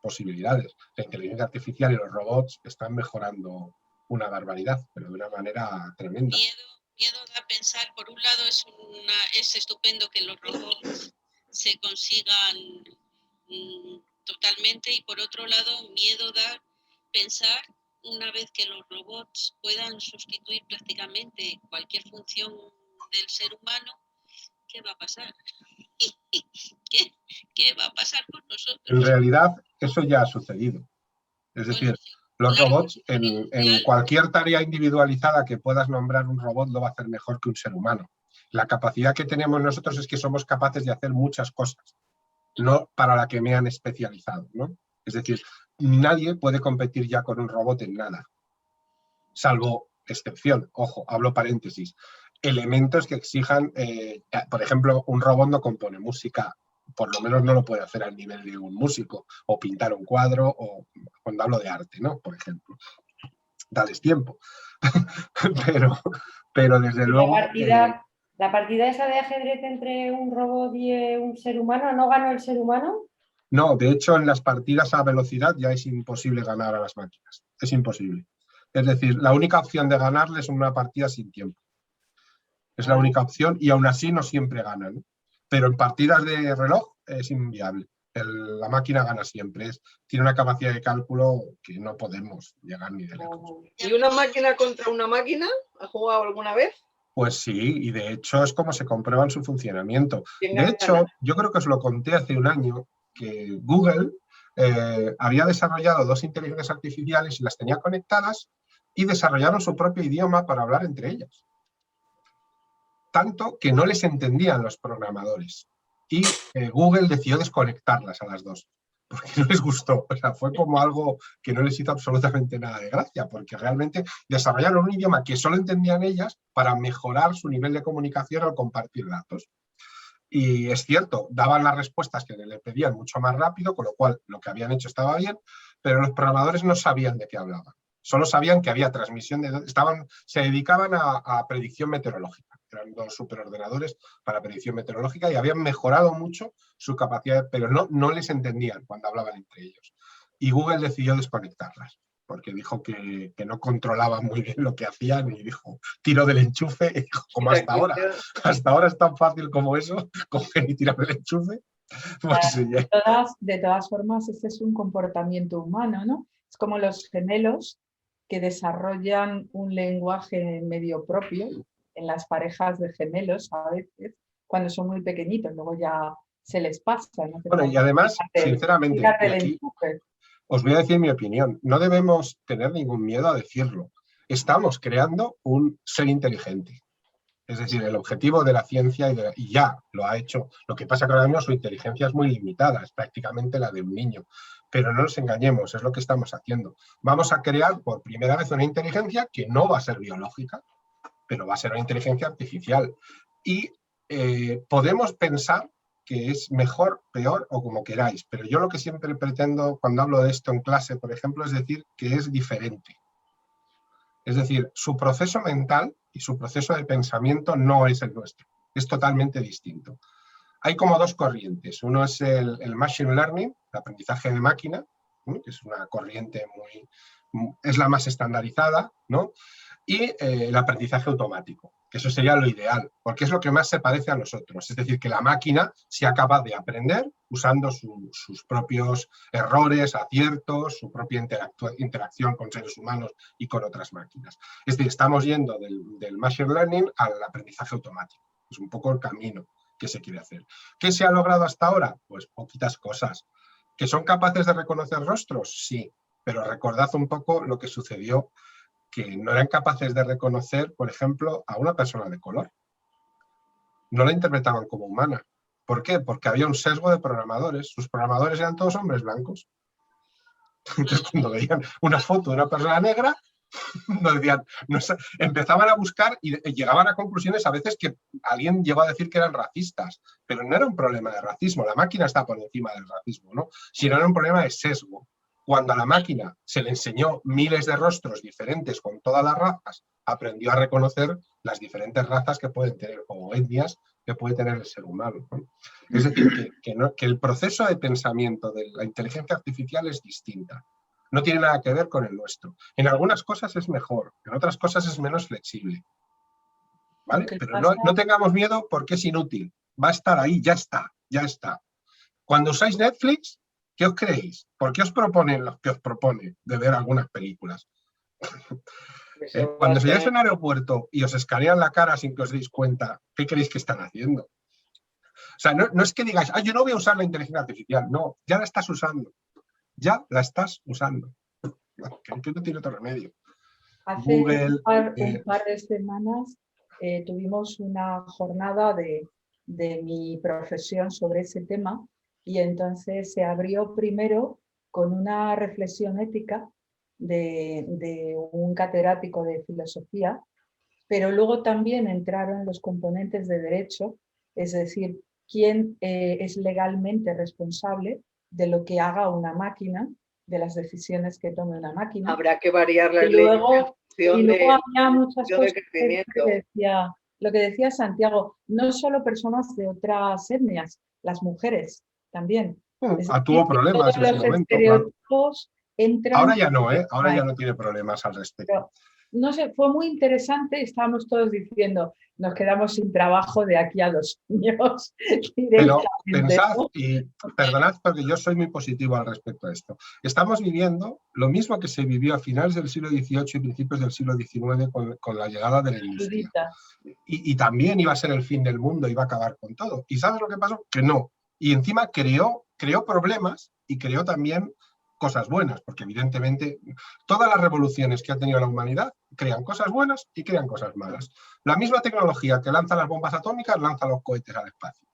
posibilidades. La inteligencia artificial y los robots están mejorando una barbaridad, pero de una manera tremenda. Miedo da pensar, por un lado es estupendo que los robots se consigan totalmente, y por otro lado miedo da pensar, una vez que los robots puedan sustituir prácticamente cualquier función del ser humano, ¿qué va a pasar? ¿Qué va a pasar con nosotros? En realidad eso ya ha sucedido. Es decir, los robots en cualquier tarea individualizada que puedas nombrar, un robot lo va a hacer mejor que un ser humano. La capacidad que tenemos nosotros es que somos capaces de hacer muchas cosas, no para la que me han especializado, ¿no? Es decir, nadie puede competir ya con un robot en nada, salvo excepción, ojo, hablo paréntesis, elementos que exijan, por ejemplo, un robot no compone música, por lo menos no lo puede hacer al nivel de un músico, o pintar un cuadro, o cuando hablo de arte, ¿no? Por ejemplo, dales tiempo. pero desde luego... La partida esa de ajedrez entre un robot y un ser humano, ¿no ganó el ser humano? No, de hecho en las partidas a velocidad ya es imposible ganar a las máquinas, es imposible. Es decir, la única opción de ganarles es una partida sin tiempo. Es la única opción y aún así no siempre ganan. Pero en partidas de reloj es inviable. La máquina gana siempre. Tiene una capacidad de cálculo que no podemos llegar ni de lejos. ¿Y una máquina contra una máquina? ¿Has jugado alguna vez? Pues sí, y de hecho es como se comprueba en su funcionamiento. De hecho, yo creo que os lo conté hace un año, que Google había desarrollado 2 inteligencias artificiales y las tenía conectadas y desarrollaron su propio idioma para hablar entre ellas. Tanto que no les entendían los programadores. Y Google decidió desconectarlas a las 2, porque no les gustó. O sea, fue como algo que no les hizo absolutamente nada de gracia, porque realmente desarrollaron un idioma que solo entendían ellas para mejorar su nivel de comunicación al compartir datos. Y es cierto, daban las respuestas que le pedían mucho más rápido, con lo cual lo que habían hecho estaba bien, pero los programadores no sabían de qué hablaban. Solo sabían que había transmisión de datos, se dedicaban a predicción meteorológica. Eran 2 superordenadores para predicción meteorológica y habían mejorado mucho su capacidad, pero no les entendían cuando hablaban entre ellos. y Google decidió desconectarlas, porque dijo que no controlaba muy bien lo que hacían y dijo, tiro del enchufe, y dijo, como hasta ahora es tan fácil como eso, coger y tirar del enchufe. Pues, de todas formas, este es un comportamiento humano, ¿no? Es como los gemelos que desarrollan un lenguaje medio propio en las parejas de gemelos a veces, cuando son muy pequeñitos, luego ya se les pasa. ¿No? Bueno, y además, sinceramente, aquí os voy a decir mi opinión, no debemos tener ningún miedo a decirlo. Estamos creando un ser inteligente. Es decir, el objetivo de la ciencia, y ya lo ha hecho, lo que pasa que ahora mismo su inteligencia es muy limitada, es prácticamente la de un niño. Pero no nos engañemos, es lo que estamos haciendo. Vamos a crear por primera vez una inteligencia que no va a ser biológica, pero va a ser una inteligencia artificial. Y podemos pensar que es mejor, peor o como queráis, pero yo lo que siempre pretendo cuando hablo de esto en clase, por ejemplo, es decir que es diferente. Es decir, su proceso mental y su proceso de pensamiento no es el nuestro, es totalmente distinto. Hay como dos corrientes, uno es el machine learning, el aprendizaje de máquina, ¿no? Que es una corriente es la más estandarizada, ¿no? Y el aprendizaje automático, que eso sería lo ideal, porque es lo que más se parece a nosotros, es decir, que la máquina sea capaz de aprender usando sus propios errores, aciertos, su propia interacción con seres humanos y con otras máquinas. Es decir, estamos yendo del machine learning al aprendizaje automático, es un poco el camino que se quiere hacer. ¿Qué se ha logrado hasta ahora? Pues poquitas cosas. ¿Que son capaces de reconocer rostros? Sí, pero recordad un poco lo que sucedió, que no eran capaces de reconocer, por ejemplo, a una persona de color. No la interpretaban como humana. ¿Por qué? Porque había un sesgo de programadores. Sus programadores eran todos hombres blancos. Entonces, cuando veían una foto de una persona negra, no decían, empezaban a buscar y llegaban a conclusiones a veces que alguien llegó a decir que eran racistas, pero no era un problema de racismo, la máquina está por encima del racismo, ¿no? Sino era un problema de sesgo. Cuando a la máquina se le enseñó miles de rostros diferentes con todas las razas, aprendió a reconocer las diferentes razas que pueden tener, o etnias que puede tener el ser humano, ¿no? Es decir, que el proceso de pensamiento de la inteligencia artificial es distinta. No tiene nada que ver con el nuestro. En algunas cosas es mejor, en otras cosas es menos flexible. ¿Vale? Pero no tengamos miedo porque es inútil. Va a estar ahí, ya está, ya está. Cuando usáis Netflix, ¿qué os creéis? ¿Por qué os proponen lo que os propone de ver algunas películas? Cuando llegáis a un aeropuerto y os escanean la cara sin que os deis cuenta, ¿qué creéis que están haciendo? O sea, no es que digáis, yo no voy a usar la inteligencia artificial. No, ya la estás usando. Ya la estás usando. Que no tiene otro remedio. Hace Google, un par de semanas tuvimos una jornada de mi profesión sobre ese tema y entonces se abrió primero con una reflexión ética de un catedrático de filosofía, pero luego también entraron los componentes de derecho, es decir, quién es legalmente responsable de lo que haga una máquina, de las decisiones que tome una máquina. Habrá que variar las leyes. Y luego había muchas cosas lo que decía Santiago, no solo personas de otras etnias, las mujeres también. Tuvo problemas en ese momento. Estereotipos entran. Ahora ya no, ahora ya no tiene problemas al respecto. Pero, no sé, fue muy interesante, estábamos todos diciendo, nos quedamos sin trabajo de aquí a 2 años. Pero pensad, y perdonad porque yo soy muy positivo al respecto a esto, estamos viviendo lo mismo que se vivió a finales del siglo XVIII y principios del siglo XIX con la llegada de la industria. Y también iba a ser el fin del mundo, iba a acabar con todo. ¿Y sabes lo que pasó? Que no. Y encima creó problemas y creó también cosas buenas, porque evidentemente todas las revoluciones que ha tenido la humanidad crean cosas buenas y crean cosas malas. La misma tecnología que lanza las bombas atómicas lanza los cohetes al espacio.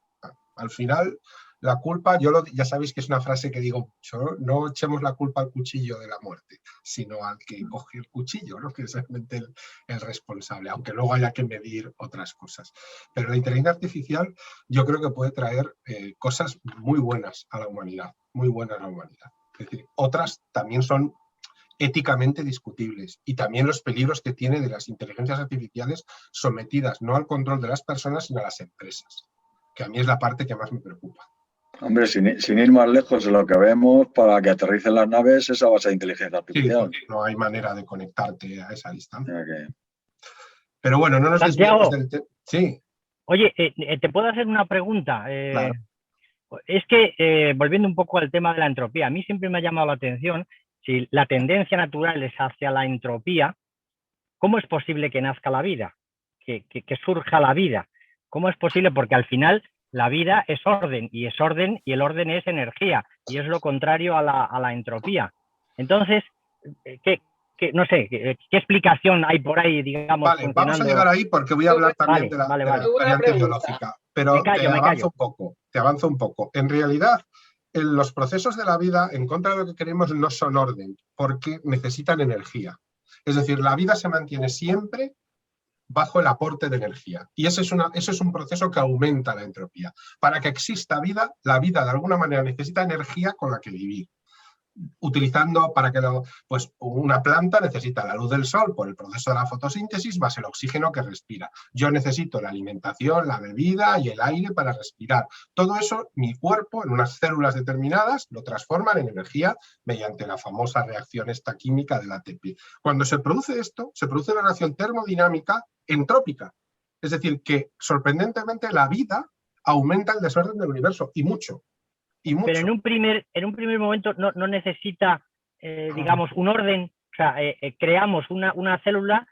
Al final, la culpa, ya sabéis que es una frase que digo, no echemos la culpa al cuchillo de la muerte, sino al que coge el cuchillo, ¿no? Que es realmente el responsable, aunque luego haya que medir otras cosas. Pero la inteligencia artificial yo creo que puede traer cosas muy buenas a la humanidad, muy buenas a la humanidad. Es decir, otras también son éticamente discutibles y también los peligros que tiene de las inteligencias artificiales sometidas no al control de las personas, sino a las empresas, que a mí es la parte que más me preocupa. Hombre, sin ir más lejos, lo que vemos para que aterricen las naves es a base de inteligencia Sí, artificial. porque no hay manera de conectarte a esa O distancia. sea que- Pero bueno, no nos Santiago. desviemos del tema. Sí, Oye, ¿te puedo hacer una pregunta? claro. Es que, volviendo un poco al tema de la entropía, a mí siempre me ha llamado la atención, si la tendencia natural es hacia la entropía, ¿cómo es posible que nazca la vida? Que surja la vida. ¿Cómo es posible? Porque al final la vida es orden, y el orden es energía, y es lo contrario a la entropía. Entonces, no sé, ¿qué explicación hay por ahí, digamos, Vale, vamos a llegar ahí porque voy a hablar también de la Buena variante pregunta. biológica, pero Me callo. te avanzo un poco. En realidad, en los procesos de la vida, en contra de lo que queremos, no son orden, porque necesitan energía. Es decir, la vida se mantiene siempre bajo el aporte de energía. Y eso es un proceso que aumenta la entropía. Para que exista vida, la vida de alguna manera necesita energía con la que vivir. Utilizando pues una planta necesita la luz del sol por el proceso de la fotosíntesis más el oxígeno que respira. Yo necesito la alimentación, la bebida y el aire para respirar. Todo eso, mi cuerpo, en unas células determinadas, lo transforman en energía mediante la famosa reacción esta química del ATP. Cuando se produce esto, se produce una reacción termodinámica entrópica. Es decir, que sorprendentemente la vida aumenta el desorden del universo, y mucho. Pero en un primer momento no necesita, digamos, un orden. O sea, creamos una célula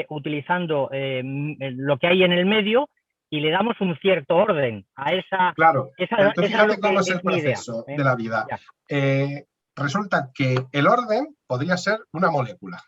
utilizando lo que hay en el medio y le damos un cierto orden a esa. Claro, esa fíjate cómo es el proceso de la vida. Resulta que el orden podría ser una molécula,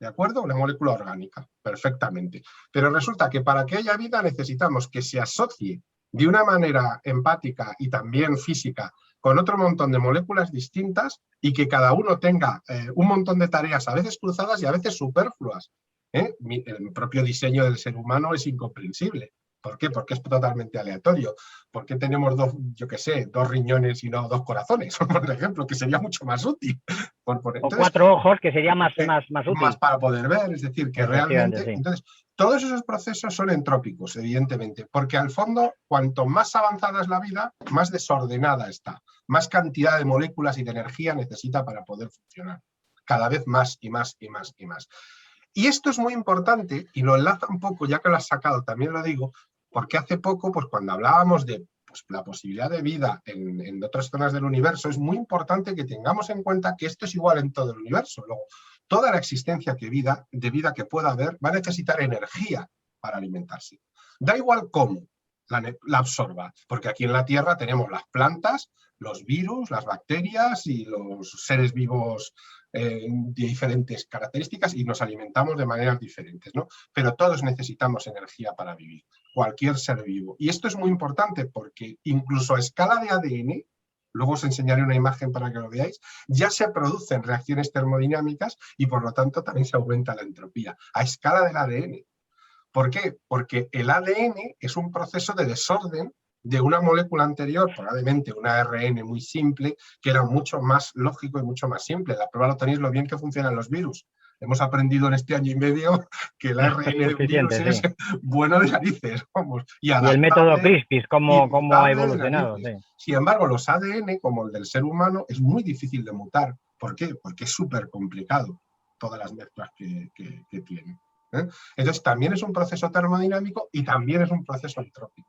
¿de acuerdo? Una molécula orgánica, perfectamente. Pero resulta que para que haya vida necesitamos que se asocie de una manera empática y también física con otro montón de moléculas distintas y que cada uno tenga un montón de tareas a veces cruzadas y a veces superfluas. El propio diseño del ser humano es incomprensible. ¿Por qué? Porque es totalmente aleatorio. ¿Por qué tenemos dos riñones y no dos corazones? Por ejemplo, que sería mucho más útil. Entonces, o 4 ojos, que sería más útil. Más para poder ver, es decir, que realmente... Sí. Entonces, todos esos procesos son entrópicos, evidentemente, porque al fondo, cuanto más avanzada es la vida, más desordenada está, más cantidad de moléculas y de energía necesita para poder funcionar. Cada vez más y más y más y más. Y esto es muy importante, y lo enlaza un poco, ya que lo has sacado, también lo digo, porque hace poco, pues cuando hablábamos de la posibilidad de vida en otras zonas del universo, es muy importante que tengamos en cuenta que esto es igual en todo el universo. Luego, toda la existencia de vida que pueda haber va a necesitar energía para alimentarse. Da igual cómo la absorba, porque aquí en la Tierra tenemos las plantas, los virus, las bacterias y los seres vivos de diferentes características y nos alimentamos de maneras diferentes, ¿no? Pero todos necesitamos energía para vivir, cualquier ser vivo. Y esto es muy importante porque incluso a escala de ADN, luego os enseñaré una imagen para que lo veáis, ya se producen reacciones termodinámicas y por lo tanto también se aumenta la entropía, a escala del ADN. ¿Por qué? Porque el ADN es un proceso de desorden de una molécula anterior, probablemente un ARN muy simple, que era mucho más lógico y mucho más simple. La prueba lo tenéis lo bien que funcionan los virus. Hemos aprendido en este año y medio que el ARN de un virus es bueno de narices, vamos. Y el método CRISPR, cómo ha evolucionado. Sí. Sin embargo, los ADN, como el del ser humano, es muy difícil de mutar. ¿Por qué? Porque es súper complicado todas las mezclas que tiene. Entonces, también es un proceso termodinámico y también es un proceso entrópico.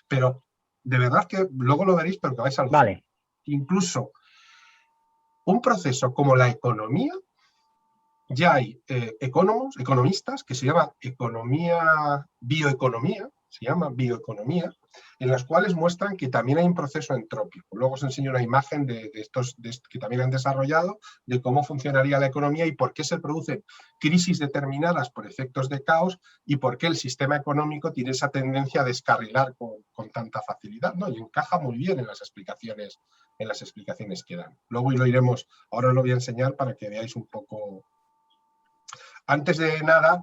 Pero de verdad que luego lo veréis, pero que vais a alucinar. Vale. Incluso un proceso como la economía, ya hay economistas que se llaman bioeconomía, en las cuales muestran que también hay un proceso entrópico. Luego os enseño una imagen de estos que también han desarrollado de cómo funcionaría la economía y por qué se producen crisis determinadas por efectos de caos y por qué el sistema económico tiene esa tendencia a descarrilar con tanta facilidad, ¿no? Y encaja muy bien en las explicaciones que dan. Luego lo iremos, ahora os lo voy a enseñar para que veáis un poco. Antes de nada,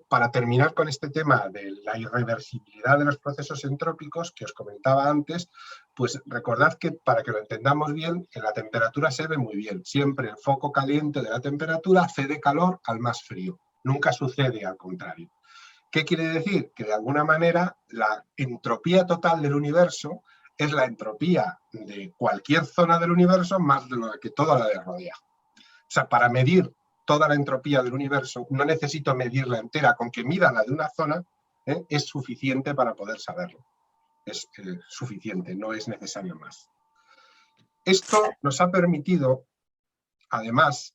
para terminar con este tema de la irreversibilidad de los procesos entrópicos que os comentaba antes, pues recordad que para que lo entendamos bien, en la temperatura se ve muy bien. Siempre el foco caliente de la temperatura cede calor al más frío. Nunca sucede al contrario. ¿Qué quiere decir? Que de alguna manera la entropía total del universo es la entropía de cualquier zona del universo más de lo que toda la le rodea. O sea, para medir toda la entropía del universo no necesito medirla entera, con que mida la de una zona es suficiente para poder saberlo. Es suficiente, no es necesario más. Esto nos ha permitido, además,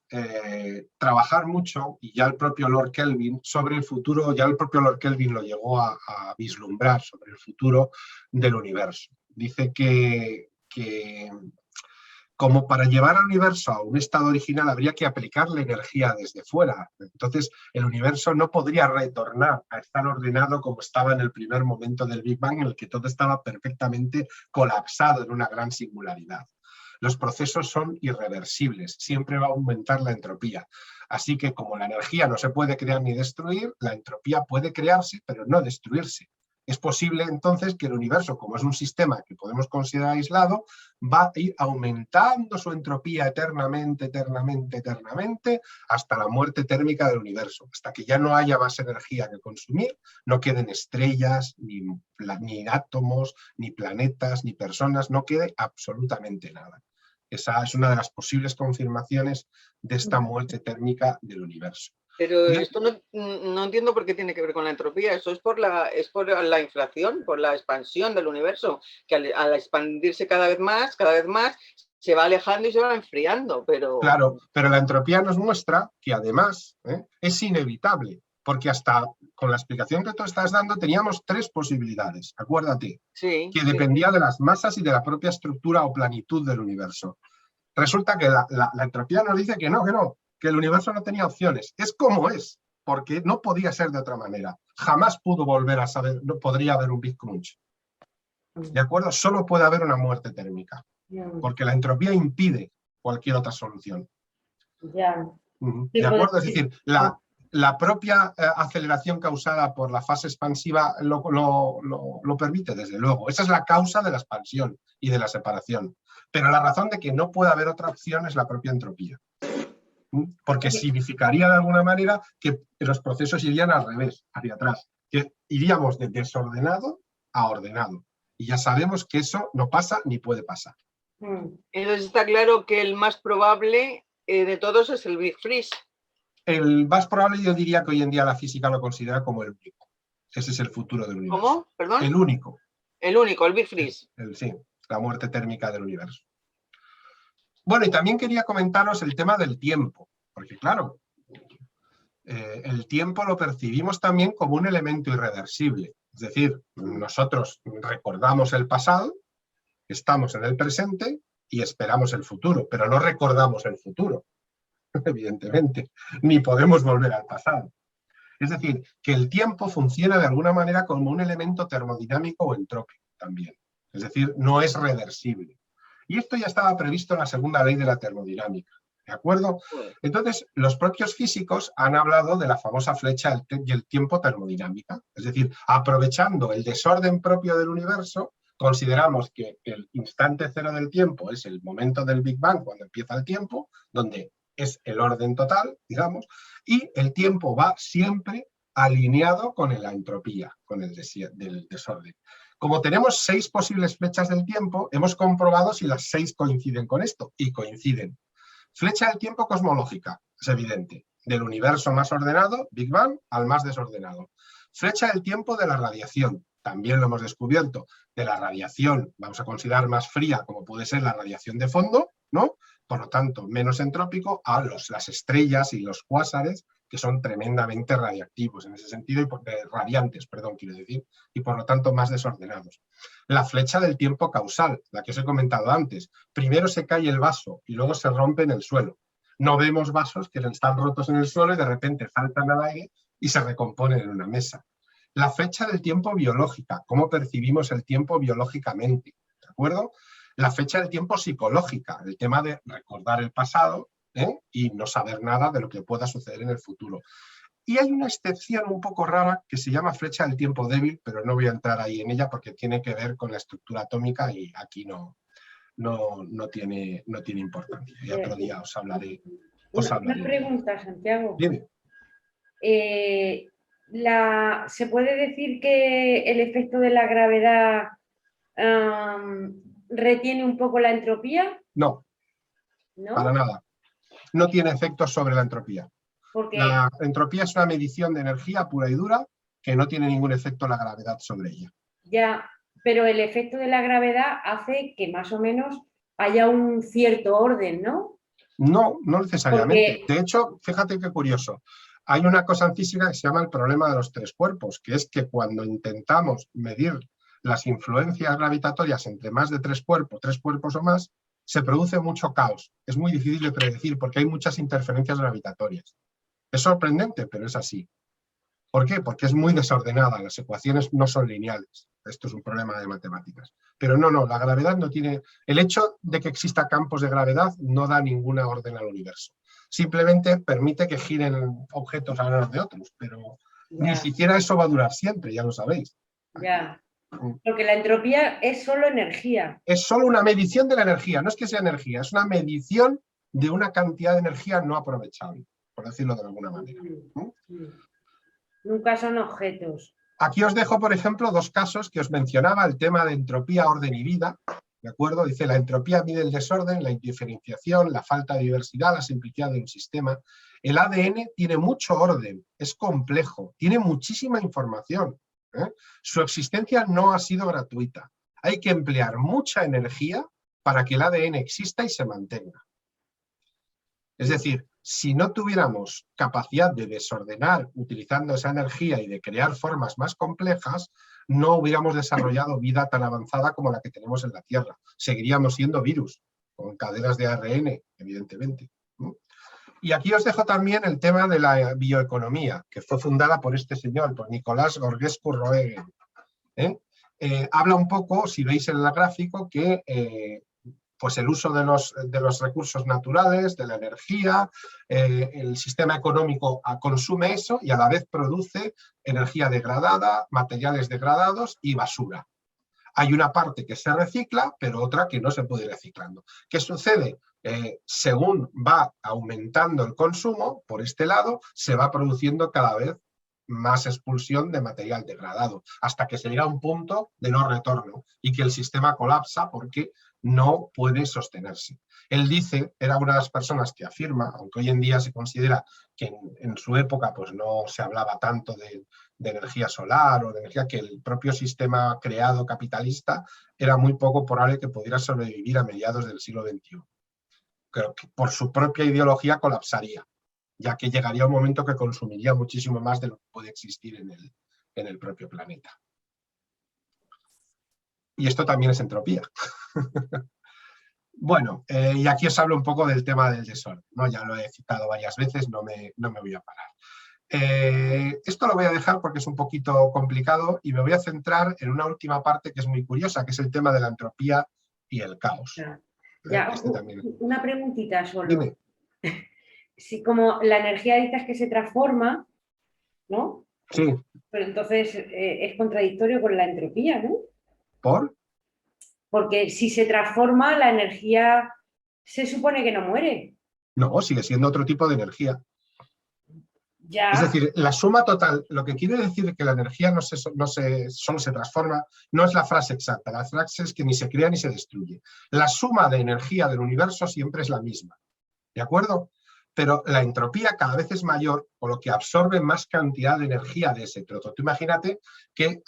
trabajar mucho, y ya el propio Lord Kelvin, sobre el futuro, ya el propio Lord Kelvin lo llegó a vislumbrar sobre el futuro del universo. Dice que como para llevar al universo a un estado original habría que aplicarle energía desde fuera. Entonces, el universo no podría retornar a estar ordenado como estaba en el primer momento del Big Bang, en el que todo estaba perfectamente colapsado en una gran singularidad. Los procesos son irreversibles, siempre va a aumentar la entropía. Así que como la energía no se puede crear ni destruir, la entropía puede crearse, pero no destruirse. Es posible entonces que el universo, como es un sistema que podemos considerar aislado, va a ir aumentando su entropía eternamente, eternamente, eternamente, hasta la muerte térmica del universo, hasta que ya no haya más energía que consumir, no queden estrellas, ni átomos, ni planetas, ni personas, no quede absolutamente nada. Esa es una de las posibles confirmaciones de esta muerte térmica del universo. Pero esto no entiendo por qué tiene que ver con la entropía. Eso es por la inflación, por la expansión del universo, que al expandirse cada vez más, se va alejando y se va enfriando. Pero... Claro, pero la entropía nos muestra que además es inevitable, porque hasta con la explicación que tú estás dando teníamos 3 posibilidades, acuérdate, sí, que dependía de las masas y de la propia estructura o planitud del universo. Resulta que la entropía nos dice que no, que el universo no tenía opciones. Es como es, porque no podía ser de otra manera. Jamás pudo volver a saber, no podría haber un Big Crunch. ¿De acuerdo? Solo puede haber una muerte térmica, porque la entropía impide cualquier otra solución. ¿De acuerdo? Es decir, la propia aceleración causada por la fase expansiva lo permite, desde luego. Esa es la causa de la expansión y de la separación. Pero la razón de que no pueda haber otra opción es la propia entropía. Porque significaría de alguna manera que los procesos irían al revés, hacia atrás, que iríamos de desordenado a ordenado. Y ya sabemos que eso no pasa ni puede pasar. Entonces está claro que el más probable de todos es el Big Freeze. El más probable, yo diría que hoy en día la física lo considera como el único. Ese es el futuro del universo. ¿Cómo? ¿Perdón? El único. El único, el Big Freeze. Sí, la muerte térmica del universo. Bueno, y también quería comentaros el tema del tiempo, porque claro, el tiempo lo percibimos también como un elemento irreversible. Es decir, nosotros recordamos el pasado, estamos en el presente y esperamos el futuro, pero no recordamos el futuro, evidentemente, ni podemos volver al pasado. Es decir, que el tiempo funciona de alguna manera como un elemento termodinámico o entrópico también. Es decir, no es reversible. Y esto ya estaba previsto en la segunda ley de la termodinámica, ¿de acuerdo? Entonces, los propios físicos han hablado de la famosa flecha y el tiempo termodinámica. Es decir, aprovechando el desorden propio del universo, consideramos que el instante cero del tiempo es el momento del Big Bang, cuando empieza el tiempo, donde es el orden total, digamos, y el tiempo va siempre alineado con la entropía, con el desorden. Como tenemos 6 posibles flechas del tiempo, hemos comprobado si las 6 coinciden con esto, y coinciden. Flecha del tiempo cosmológica, es evidente, del universo más ordenado, Big Bang, al más desordenado. Flecha del tiempo de la radiación, también lo hemos descubierto, de la radiación, vamos a considerar más fría, como puede ser la radiación de fondo, ¿no? Por lo tanto, menos entrópico, a las estrellas y los cuásares, que son tremendamente radiactivos en ese sentido, radiantes, perdón, quiero decir, y por lo tanto más desordenados. La flecha del tiempo causal, la que os he comentado antes. Primero se cae el vaso y luego se rompe en el suelo. No vemos vasos que están rotos en el suelo y de repente saltan al aire y se recomponen en una mesa. La fecha del tiempo biológica, cómo percibimos el tiempo biológicamente, ¿de acuerdo? La fecha del tiempo psicológica, el tema de recordar el pasado y no saber nada de lo que pueda suceder en el futuro. Y hay una excepción un poco rara que se llama flecha del tiempo débil, pero no voy a entrar ahí en ella porque tiene que ver con la estructura atómica y aquí no tiene importancia. Y otro día os hablaré. Una pregunta, Santiago. Dime. ¿Se puede decir que el efecto de la gravedad retiene un poco la entropía, No, ¿no? para nada. No tiene efectos sobre la entropía. Porque La entropía es una medición de energía pura y dura que no tiene ningún efecto la gravedad sobre ella. ya, pero el efecto de la gravedad hace que más o menos haya un cierto orden, ¿no? No, no necesariamente. Porque- De hecho, fíjate qué curioso. Hay una cosa en física que se llama el problema de los tres cuerpos, que es que cuando intentamos medir las influencias gravitatorias entre más de tres cuerpos o más, se produce mucho caos. Es muy difícil de predecir porque hay muchas interferencias gravitatorias. Es sorprendente, pero es así. ¿Por qué? Porque es muy desordenada, las ecuaciones no son lineales. Esto es un problema de matemáticas. Pero no, la gravedad no tiene... El hecho de que exista campos de gravedad no da ninguna orden al universo. Simplemente permite que giren objetos alrededor de otros, pero ni Ya, siquiera eso va a durar siempre, ya lo sabéis. ya. Porque la entropía es solo energía. Es solo una medición de la energía, no es que sea energía, es una medición de una cantidad de energía no aprovechable, por decirlo de alguna manera. Nunca son objetos. Aquí os dejo, por ejemplo, dos casos que os mencionaba, el tema de entropía, orden y vida, ¿de acuerdo? Dice, la entropía mide el desorden, la indiferenciación, la falta de diversidad, la simplicidad de un sistema. El ADN tiene mucho orden, es complejo, tiene muchísima información, ¿eh? Su existencia no ha sido gratuita. Hay que emplear mucha energía para que el ADN exista y se mantenga. Es decir, si no tuviéramos capacidad de desordenar utilizando esa energía y de crear formas más complejas, no hubiéramos desarrollado vida tan avanzada como la que tenemos en la Tierra. Seguiríamos siendo virus, con cadenas de ARN, evidentemente. Y aquí os dejo también el tema de la bioeconomía, que fue fundada por este señor, por Nicolás Gorgescu-Roegen. Habla un poco, si veis en el gráfico, que pues el uso de los recursos naturales, de la energía, el sistema económico consume eso y a la vez produce energía degradada, materiales degradados y basura. Hay una parte que se recicla, pero otra que no se puede ir reciclando. ¿Qué sucede? Según va aumentando el consumo, por este lado, se va produciendo cada vez más expulsión de material degradado, hasta que se llega a un punto de no retorno y que el sistema colapsa porque no puede sostenerse. Él dice, era una de las personas que afirma, aunque hoy en día se considera que en su época pues no se hablaba tanto de energía solar o de energía, que el propio sistema creado capitalista era muy poco probable que pudiera sobrevivir a mediados del siglo XXI. Creo que por su propia ideología colapsaría, ya que llegaría un momento que consumiría muchísimo más de lo que puede existir en el propio planeta. Y esto también es entropía. Bueno, y aquí os hablo un poco del tema del desorden, ¿no? Ya lo he citado varias veces, no me voy a parar. Esto lo voy a dejar porque es un poquito complicado y me voy a centrar en una última parte que es muy curiosa, que es el tema de la entropía y el caos. Ya, También. una preguntita solo. Dime. Si como la energía dices que se transforma, ¿no? Sí. Pero entonces es contradictorio con la entropía, ¿no? ¿Por? Porque si se transforma, la energía se supone que no muere. No, sigue siendo otro tipo de energía. Ya. Es decir, la suma total, lo que quiere decir que la energía solo se transforma, no es la frase exacta, la frase es que ni se crea ni se destruye. La suma de energía del universo siempre es la misma, ¿de acuerdo? Pero la entropía cada vez es mayor, por lo que absorbe más cantidad de energía de ese trozo. Tú imagínate que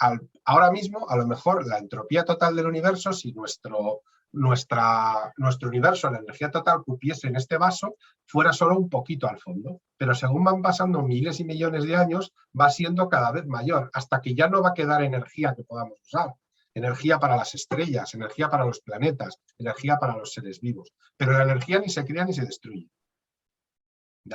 ahora mismo, a lo mejor, la entropía total del universo, si nuestro universo, la energía total cupiese en este vaso, fuera solo un poquito al fondo. Pero según van pasando miles y millones de años, va siendo cada vez mayor, hasta que ya no va a quedar energía que podamos usar. Energía para las estrellas, energía para los planetas, energía para los seres vivos. Pero la energía ni se crea ni se destruye.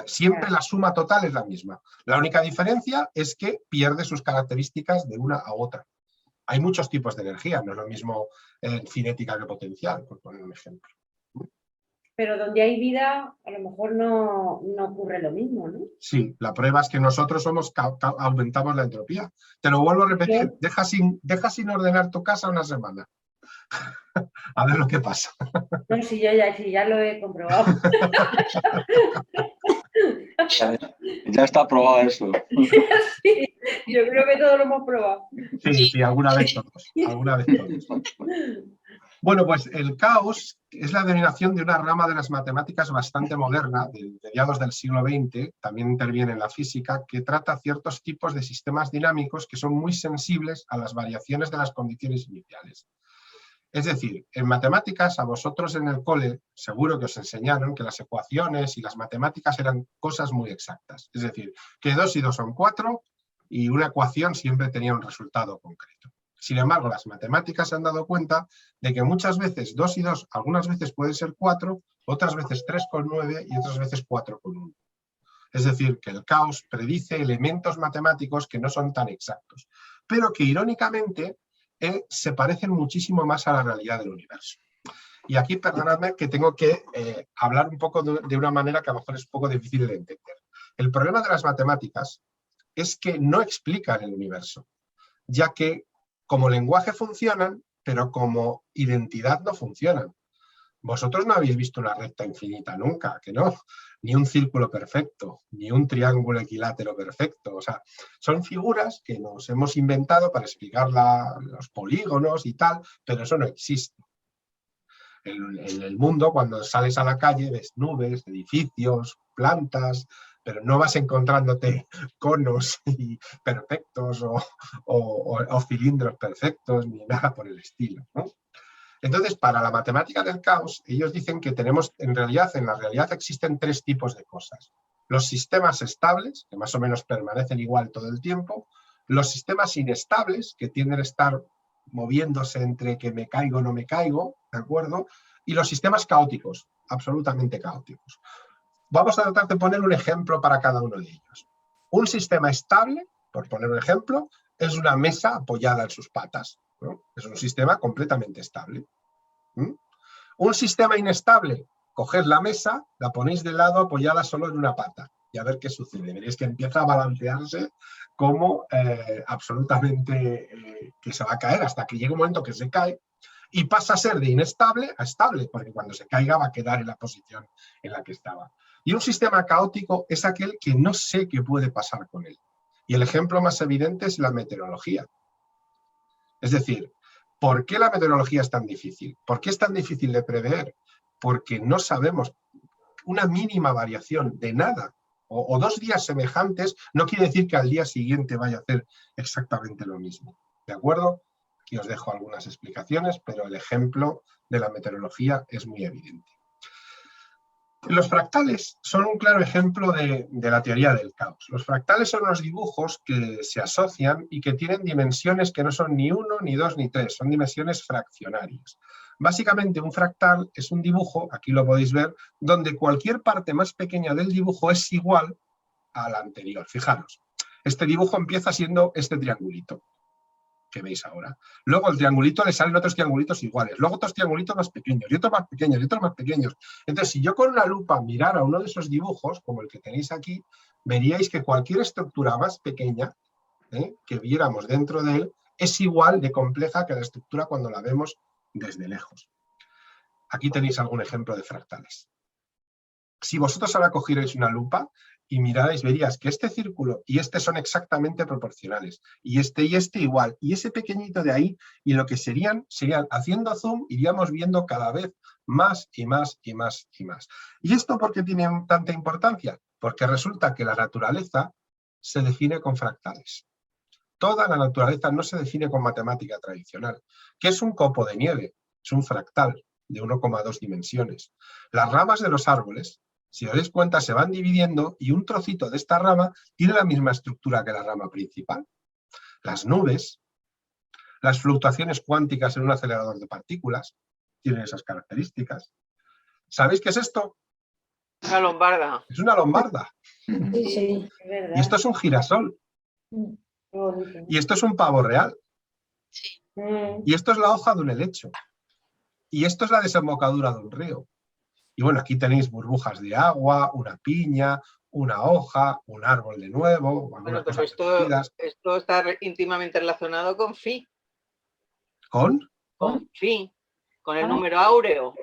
Siempre la suma total es la misma. La única diferencia es que pierde sus características de una a otra. Hay muchos tipos de energía, no es lo mismo cinética que potencial, por poner un ejemplo. Pero donde hay vida, a lo mejor no ocurre lo mismo, ¿no? Sí, la prueba es que nosotros aumentamos la entropía. Te lo vuelvo a repetir, deja sin ordenar tu casa una semana. A ver lo que pasa. No, sí, ya lo he comprobado. Ya está probado eso. Sí, yo creo que todos lo hemos probado. Sí, alguna vez todos. Alguna vez todos. Bueno, pues el caos es la denominación de una rama de las matemáticas bastante moderna, de mediados del siglo XX, también interviene en la física, que trata ciertos tipos de sistemas dinámicos que son muy sensibles a las variaciones de las condiciones iniciales. Es decir, en matemáticas, a vosotros en el cole, seguro que os enseñaron que las ecuaciones y las matemáticas eran cosas muy exactas. Es decir, que 2 y 2 son 4 y una ecuación siempre tenía un resultado concreto. Sin embargo, las matemáticas se han dado cuenta de que muchas veces 2 y 2, algunas veces pueden ser 4, otras veces 3,9 y otras veces 4,1. Es decir, que el caos predice elementos matemáticos que no son tan exactos, pero que irónicamente se parecen muchísimo más a la realidad del universo. Y aquí, perdonadme, que tengo que hablar un poco de una manera que a lo mejor es un poco difícil de entender. El problema de las matemáticas es que no explican el universo, ya que como lenguaje funcionan, pero como identidad no funcionan. Vosotros no habéis visto una recta infinita nunca, que no, ni un círculo perfecto, ni un triángulo equilátero perfecto. O sea, son figuras que nos hemos inventado para explicar los polígonos y tal, pero eso no existe. En el mundo, cuando sales a la calle, ves nubes, edificios, plantas, pero no vas encontrándote conos perfectos o cilindros perfectos, ni nada por el estilo, ¿no? Entonces, para la matemática del caos, ellos dicen que tenemos, en la realidad existen 3 tipos de cosas. Los sistemas estables, que más o menos permanecen igual todo el tiempo, los sistemas inestables, que tienden a estar moviéndose entre que me caigo o no me caigo, ¿de acuerdo? Y los sistemas caóticos, absolutamente caóticos. Vamos a tratar de poner un ejemplo para cada uno de ellos. Un sistema estable, por poner un ejemplo, es una mesa apoyada en sus patas, ¿no? Es un sistema completamente estable. Un sistema inestable, coged la mesa, la ponéis de lado apoyada solo en una pata y a ver qué sucede. Veréis que empieza a balancearse como absolutamente que se va a caer hasta que llega un momento que se cae y pasa a ser de inestable a estable, porque cuando se caiga va a quedar en la posición en la que estaba. Y un sistema caótico es aquel que no sé qué puede pasar con él. Y el ejemplo más evidente es la meteorología. Es decir, ¿por qué la meteorología es tan difícil? ¿Por qué es tan difícil de prever? Porque no sabemos una mínima variación de nada. O 2 días semejantes no quiere decir que al día siguiente vaya a hacer exactamente lo mismo. ¿De acuerdo? Aquí os dejo algunas explicaciones, pero el ejemplo de la meteorología es muy evidente. Los fractales son un claro ejemplo de la teoría del caos. Los fractales son unos dibujos que se asocian y que tienen dimensiones que no son ni 1, ni 2, ni 3, son dimensiones fraccionarias. Básicamente un fractal es un dibujo, aquí lo podéis ver, donde cualquier parte más pequeña del dibujo es igual a la anterior. Fijaros, este dibujo empieza siendo este triangulito que veis ahora. Luego el triangulito le salen otros triangulitos iguales, luego otros triangulitos más pequeños y otros más pequeños y otros más pequeños. Entonces, si yo con una lupa mirara uno de esos dibujos, como el que tenéis aquí, veríais que cualquier estructura más pequeña que viéramos dentro de él es igual de compleja que la estructura cuando la vemos desde lejos. Aquí tenéis algún ejemplo de fractales. Si vosotros ahora cogierais una lupa y mirarais, veríais que este círculo y este son exactamente proporcionales, y este igual, y ese pequeñito de ahí, y lo que serían haciendo zoom, iríamos viendo cada vez más y más y más y más. ¿Y esto por qué tiene tanta importancia? Porque resulta que la naturaleza se define con fractales. Toda la naturaleza no se define con matemática tradicional. ¿Qué es un copo de nieve? Es un fractal de 1,2 dimensiones. Las ramas de los árboles, si os dais cuenta, se van dividiendo y un trocito de esta rama tiene la misma estructura que la rama principal. Las nubes, las fluctuaciones cuánticas en un acelerador de partículas, tienen esas características. ¿Sabéis qué es esto? Una lombarda. Es una lombarda. Sí, es verdad. Y esto es un girasol. Y esto es un pavo real. Y esto es la hoja de un helecho. Y esto es la desembocadura de un río. Y bueno, aquí tenéis burbujas de agua, una piña, una hoja, un árbol de nuevo. Bueno, pues esto está íntimamente relacionado con Phi. ¿Con? Con Phi, con el número áureo.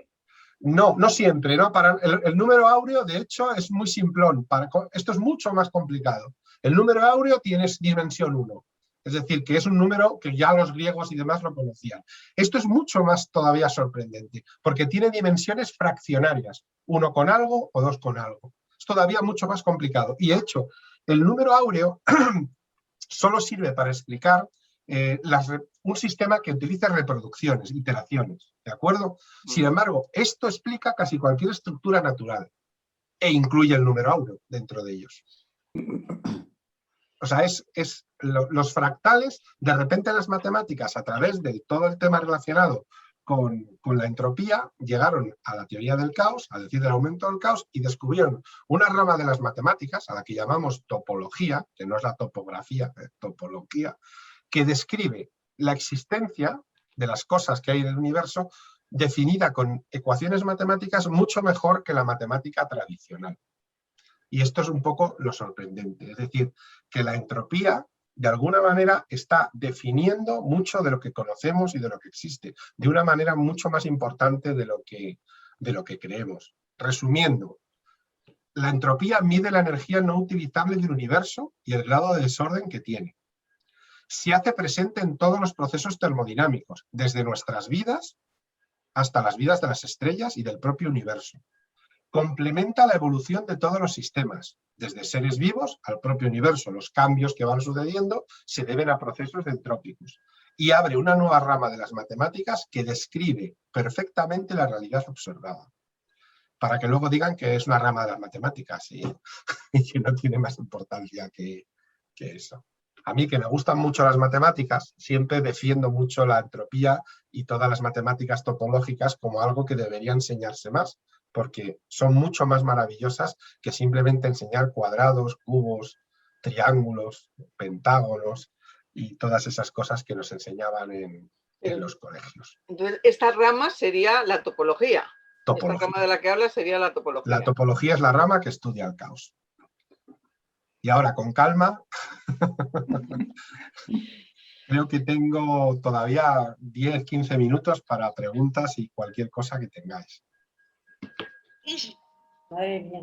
No, no siempre, ¿no? Para el número áureo, de hecho, es muy simplón. Esto es mucho más complicado. El número áureo tienes dimensión 1. Es decir, que es un número que ya los griegos y demás lo conocían. Esto es mucho más todavía sorprendente, porque tiene dimensiones fraccionarias, 1 con algo o 2 con algo. Es todavía mucho más complicado. Y de hecho, el número áureo solo sirve para explicar un sistema que utiliza reproducciones, iteraciones, ¿de acuerdo? Sin embargo, esto explica casi cualquier estructura natural e incluye el número áureo dentro de ellos. O sea, los fractales, de repente las matemáticas, a través de todo el tema relacionado con la entropía, llegaron a la teoría del caos, a decir del aumento del caos, y descubrieron una rama de las matemáticas, a la que llamamos topología, que no es la topografía, topología, que describe la existencia de las cosas que hay en el universo, definida con ecuaciones matemáticas mucho mejor que la matemática tradicional. Y esto es un poco lo sorprendente, es decir, que la entropía de alguna manera está definiendo mucho de lo que conocemos y de lo que existe, de una manera mucho más importante de lo que creemos. Resumiendo, la entropía mide la energía no utilizable del universo y el grado de desorden que tiene. Se hace presente en todos los procesos termodinámicos, desde nuestras vidas hasta las vidas de las estrellas y del propio universo. Complementa la evolución de todos los sistemas, desde seres vivos al propio universo. Los cambios que van sucediendo se deben a procesos entrópicos. Y abre una nueva rama de las matemáticas que describe perfectamente la realidad observada. Para que luego digan que es una rama de las matemáticas y que no tiene más importancia que eso. A mí, que me gustan mucho las matemáticas, siempre defiendo mucho la entropía y todas las matemáticas topológicas como algo que debería enseñarse más, porque son mucho más maravillosas que simplemente enseñar cuadrados, cubos, triángulos, pentágonos y todas esas cosas que nos enseñaban en los colegios. Entonces, esta rama sería la topología. Topología. Esta rama de la que habla sería la topología. La topología es la rama que estudia el caos. Y ahora, con calma, creo que tengo todavía 10-15 minutos para preguntas y cualquier cosa que tengáis. Madre mía.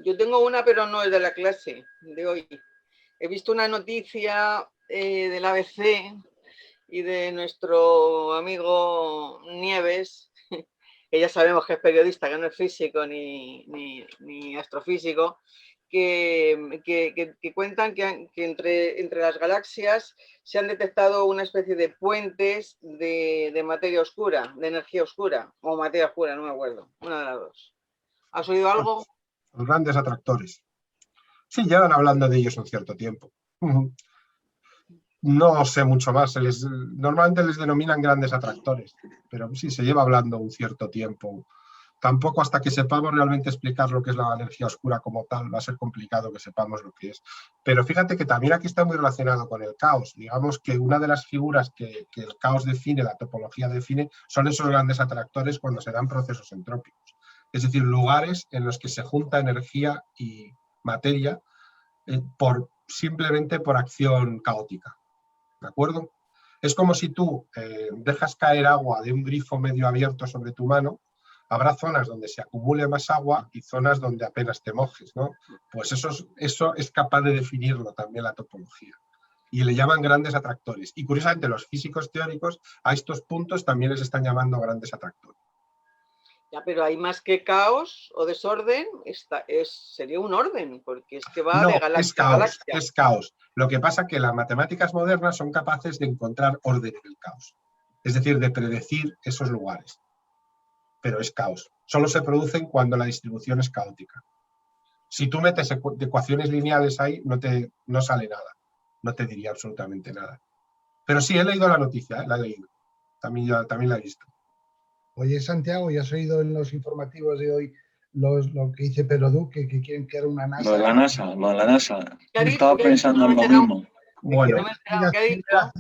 Yo tengo una, pero no es de la clase de hoy. He visto una noticia del ABC y de nuestro amigo Nieves, que ya sabemos que es periodista, que no es físico ni astrofísico, que cuentan que entre las galaxias se han detectado una especie de puentes de materia oscura, de energía oscura, o materia oscura, no me acuerdo, una de las dos. ¿Has oído algo? Los grandes atractores. Sí, llevan hablando de ellos un cierto tiempo. No sé mucho más, normalmente les denominan grandes atractores, pero sí, se lleva hablando un cierto tiempo. Tampoco hasta que sepamos realmente explicar lo que es la energía oscura como tal, va a ser complicado que sepamos lo que es. Pero fíjate que también aquí está muy relacionado con el caos. Digamos que una de las figuras que el caos define, la topología define, son esos grandes atractores cuando se dan procesos entrópicos. Es decir, lugares en los que se junta energía y materia simplemente por acción caótica. ¿De acuerdo? Es como si tú dejas caer agua de un grifo medio abierto sobre tu mano. Habrá zonas donde se acumule más agua y zonas donde apenas te mojes, ¿no? Pues eso es capaz de definirlo también la topología. Y le llaman grandes atractores. Y curiosamente los físicos teóricos a estos puntos también les están llamando grandes atractores. Ya, pero hay más que caos o desorden, sería un orden, porque es que va de galaxia a galaxia. Es caos. Lo que pasa es que las matemáticas modernas son capaces de encontrar orden en el caos. Es decir, de predecir esos lugares. Pero es caos. Solo se producen cuando la distribución es caótica. Si tú metes ecuaciones lineales ahí, no sale nada. No te diría absolutamente nada. Pero sí, he leído la noticia, la he leído. También la he visto. Oye, Santiago, ¿ya has oído en los informativos de hoy lo que dice Pedro Duque, que quieren crear una NASA? Lo de la NASA. Estaba pensando en lo mismo. Bueno, realidad.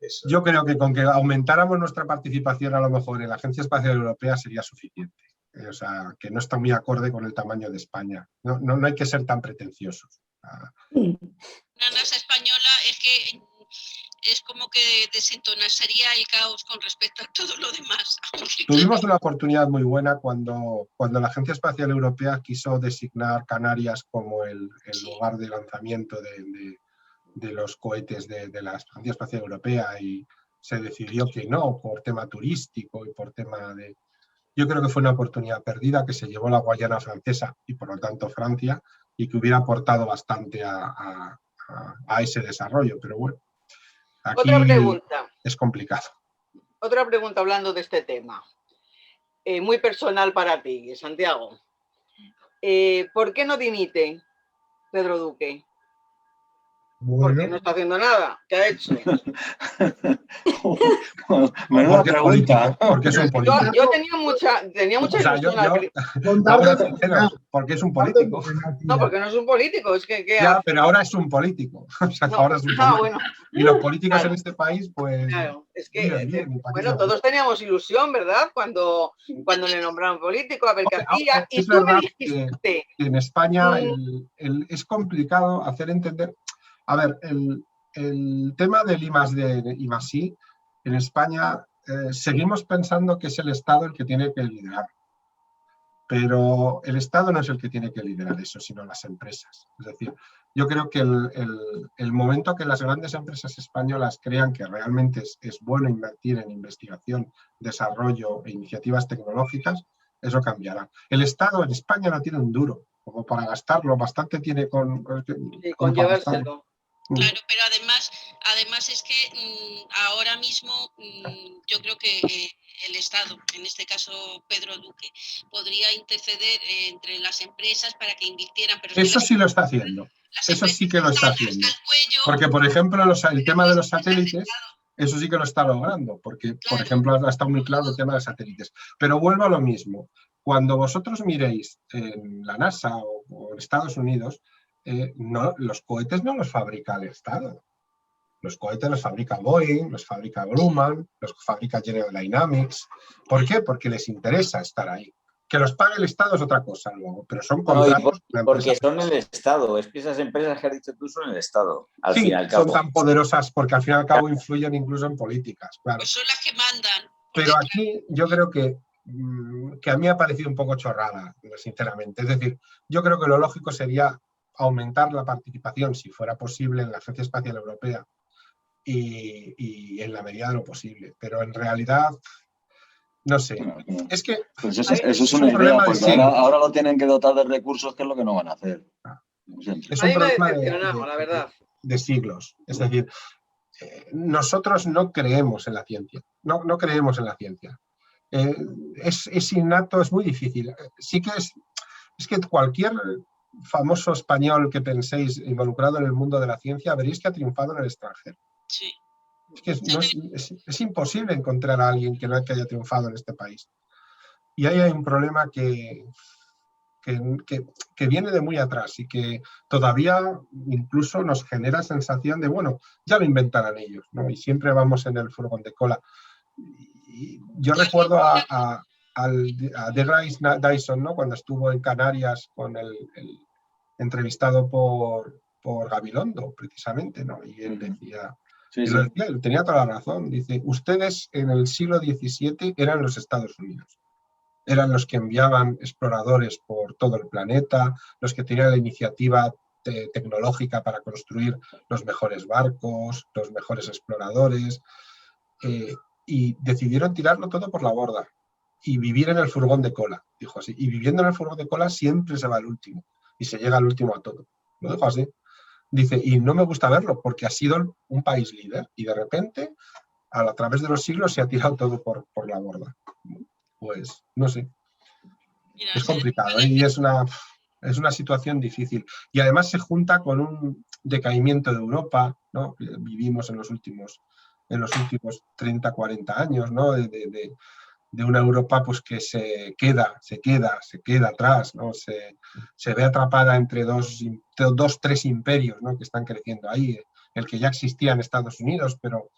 Eso. Yo creo que con que aumentáramos nuestra participación a lo mejor en la Agencia Espacial Europea sería suficiente. O sea, que no está muy acorde con el tamaño de España. No hay que ser tan pretenciosos. La NASA española es que es como que desentonaría el caos con respecto a todo lo demás. Tuvimos una oportunidad muy buena cuando la Agencia Espacial Europea quiso designar Canarias como el lugar de lanzamiento de los cohetes de la Agencia Espacial Europea, y se decidió que no, por tema turístico y por tema de... Yo creo que fue una oportunidad perdida que se llevó la Guayana Francesa y por lo tanto Francia, y que hubiera aportado bastante a ese desarrollo, pero bueno, aquí otra pregunta. Es complicado. Otra pregunta hablando de este tema, muy personal para ti, Santiago. ¿Por qué no dimite Pedro Duque? Bueno, Porque no está haciendo nada. ¿Qué ha hecho? Menuda pregunta. Porque es un político. Yo tenía mucha porque es un político. No, porque no es un político. Es que ya, pero ahora es un político. O sea, no, ahora es un político. Bueno. Y los políticos en este país, pues... Claro, es que, bien, bueno, todos teníamos ilusión, ¿verdad? Cuando le nombraron político, a ver qué hacía. Y es tú me verdad dijiste... que en España es complicado hacer entender... A ver, el tema del I+D y I+I, en España seguimos pensando que es el Estado el que tiene que liderar. Pero el Estado no es el que tiene que liderar eso, sino las empresas. Es decir, yo creo que el momento que las grandes empresas españolas crean que realmente es bueno invertir en investigación, desarrollo e iniciativas tecnológicas, eso cambiará. El Estado en España no tiene un duro, como para gastarlo, bastante tiene con llevárselo. Claro, pero además es que ahora mismo yo creo que el Estado, en este caso Pedro Duque, podría interceder entre las empresas para que invirtieran. Pero eso sí lo está haciendo. Eso sí que lo está haciendo. Porque, por ejemplo, el tema de los satélites, eso sí que lo está logrando. Porque, por ejemplo, ha estado muy claro el tema de los satélites. Pero vuelvo a lo mismo. Cuando vosotros miréis en la NASA o en Estados Unidos, no, los cohetes no los fabrica el Estado. Los cohetes los fabrica Boeing, los fabrica Grumman, los fabrica General Dynamics. ¿Por qué? Porque les interesa estar ahí. Que los pague el Estado es otra cosa luego, pero son contratos. Porque son el Estado. Es que esas empresas que has dicho tú son el Estado. Al sí, fin y al cabo. Son tan poderosas porque al fin y al cabo influyen incluso en políticas. Claro. Pues son las que mandan. Pero aquí yo creo que a mí me ha parecido un poco chorrada, sinceramente. Es decir, yo creo que lo lógico sería aumentar la participación, si fuera posible, en la Agencia Espacial Europea y en la medida de lo posible. Pero en realidad, no sé. Es que pues eso es una idea, porque ahora lo tienen que dotar de recursos, que es lo que no van a hacer. Es un problema de siglos. Es decir, nosotros no creemos en la ciencia. No creemos en la ciencia. Es innato, es muy difícil. Sí que es que cualquier famoso español que penséis involucrado en el mundo de la ciencia, veréis que ha triunfado en el extranjero. Sí. Es que es imposible encontrar a alguien que haya triunfado en este país. Y ahí hay un problema que viene de muy atrás y que todavía incluso nos genera sensación de, bueno, ya lo inventarán ellos, ¿no? Y siempre vamos en el furgón de cola. Y yo recuerdo a DeGrasse Tyson, ¿no? Cuando estuvo en Canarias con el entrevistado por Gabilondo, precisamente, ¿no? Y él decía, él tenía toda la razón, dice, ustedes en el siglo XVII eran los Estados Unidos, eran los que enviaban exploradores por todo el planeta, los que tenían la iniciativa tecnológica para construir los mejores barcos, los mejores exploradores, y decidieron tirarlo todo por la borda y vivir en el furgón de cola, dijo así. Y viviendo en el furgón de cola siempre se va el último y se llega al último a todo. Lo dijo así. Dice, y no me gusta verlo porque ha sido un país líder y de repente, a través de los siglos, se ha tirado todo por la borda. Pues, no sé. Es complicado y es una situación difícil. Y además se junta con un decaimiento de Europa, ¿no? Que vivimos en los últimos 30, 40 años, ¿no? De una Europa pues que se queda atrás, ¿no? Se ve atrapada entre tres imperios, ¿no? Que están creciendo ahí. El que ya existía en Estados Unidos, pero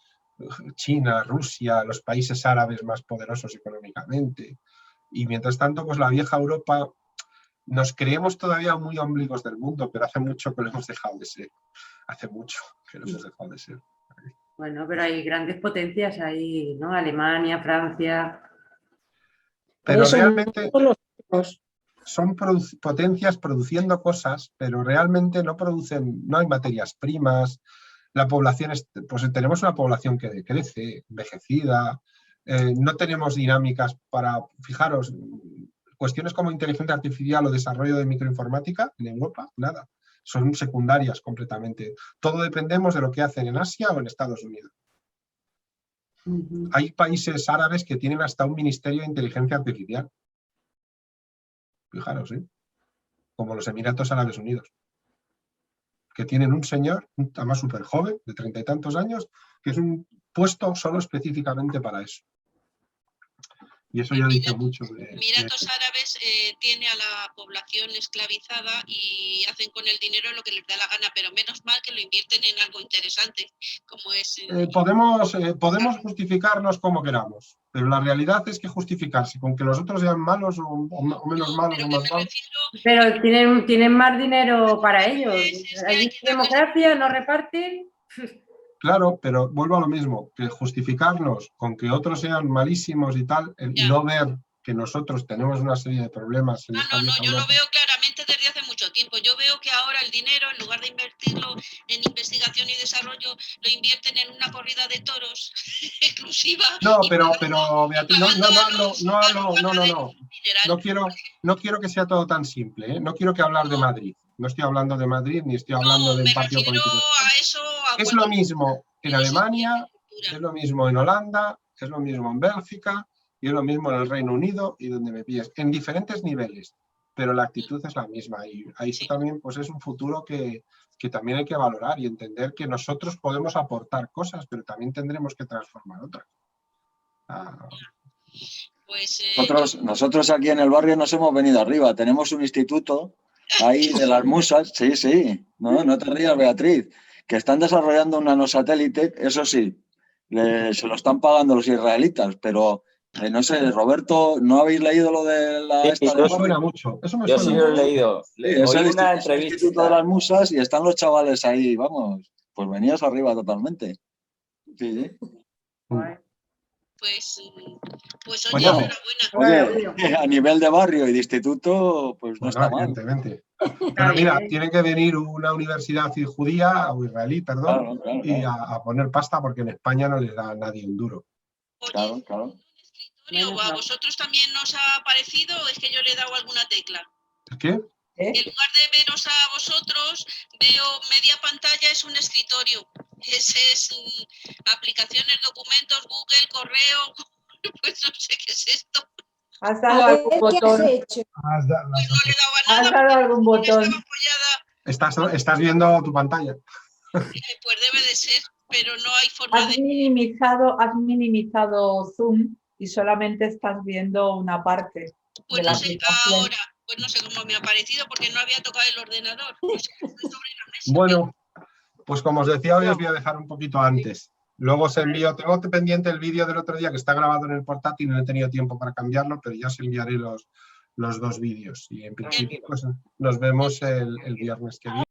China, Rusia, los países árabes más poderosos económicamente. Y mientras tanto, pues la vieja Europa, nos creemos todavía muy ombligos del mundo, pero hace mucho que lo hemos dejado de ser. Hace mucho que lo hemos dejado de ser. Bueno, pero hay grandes potencias ahí, ¿no? Alemania, Francia. Pero Por eso realmente todos los son potencias produciendo cosas, pero realmente no producen, no hay materias primas. La población, pues tenemos una población que decrece, envejecida, no tenemos dinámicas para, fijaros, cuestiones como inteligencia artificial o desarrollo de microinformática en Europa, nada, son secundarias completamente. Todo dependemos de lo que hacen en Asia o en Estados Unidos. Hay países árabes que tienen hasta un ministerio de inteligencia artificial. Fijaros, como los Emiratos Árabes Unidos, que tienen un señor, además súper joven, de 30 y tantos años, que es un puesto solo específicamente para eso. Y eso ya dice mucho. Emiratos Árabes tiene a la población esclavizada y hacen con el dinero lo que les da la gana, pero menos mal que lo invierten en algo interesante, como es... podemos justificarnos como queramos, pero la realidad es que justificarse con que los otros sean malos o menos malos o más malos... Pero tienen más dinero para ellos. Hay democracia, no reparten... Claro, pero vuelvo a lo mismo, que justificarnos con que otros sean malísimos y tal, y no ver que nosotros tenemos una serie de problemas. No, yo lo veo claramente desde hace mucho tiempo. Yo veo que ahora el dinero, en lugar de invertirlo en investigación y desarrollo, lo invierten en una corrida de toros exclusiva. No, pero Beatriz, no quiero que sea todo tan simple, ¿eh? No quiero que hablar de Madrid. No estoy hablando de Madrid ni estoy hablando del partido político. Es lo mismo en Alemania, es lo mismo en Holanda, es lo mismo en Bélgica y es lo mismo en el Reino Unido y donde me pilles, en diferentes niveles, pero la actitud es la misma y ahí sí también pues es un futuro que también hay que valorar y entender que nosotros podemos aportar cosas, pero también tendremos que transformar otras. Nosotros aquí en el barrio nos hemos venido arriba, tenemos un instituto ahí de las musas, sí, no te rías, Beatriz, que están desarrollando un nanosatélite, eso sí, se lo están pagando los israelitas, pero no sé, Roberto, ¿no habéis leído lo de la... Eso me suena mucho. Yo sí lo he leído. Es el instituto de las musas y están los chavales ahí, vamos, pues venidos arriba totalmente. Sí. Pues oye, enhorabuena. Oye, a nivel de barrio y de instituto, pues no está mal. Evidentemente. Pero mira, tiene que venir una universidad judía o israelí, perdón, claro. Y a poner pasta porque en España no les da a nadie un duro. Oye, claro. ¿A vosotros también nos ha parecido o es que yo le he dado alguna tecla? ¿Qué? En lugar de veros a vosotros, veo media pantalla es un escritorio. Ese es aplicaciones, documentos, Google, correo, pues no sé qué es esto. ¿Has dado algún botón? Pues no le he dado a nada. ¿Has dado algún botón? ¿Estás viendo tu pantalla? Pues debe de ser, pero no hay forma Has minimizado Zoom y solamente estás viendo una parte. Pues de la no sé, aplicación. ahora, pues no sé cómo me ha parecido porque no había tocado el ordenador. No sé, sobre la mesa. Bueno, pues como os decía, hoy os voy a dejar un poquito antes. Luego os envío, tengo pendiente el vídeo del otro día que está grabado en el portátil, no he tenido tiempo para cambiarlo, pero ya os enviaré los dos vídeos. Y en principio pues, nos vemos el viernes que viene.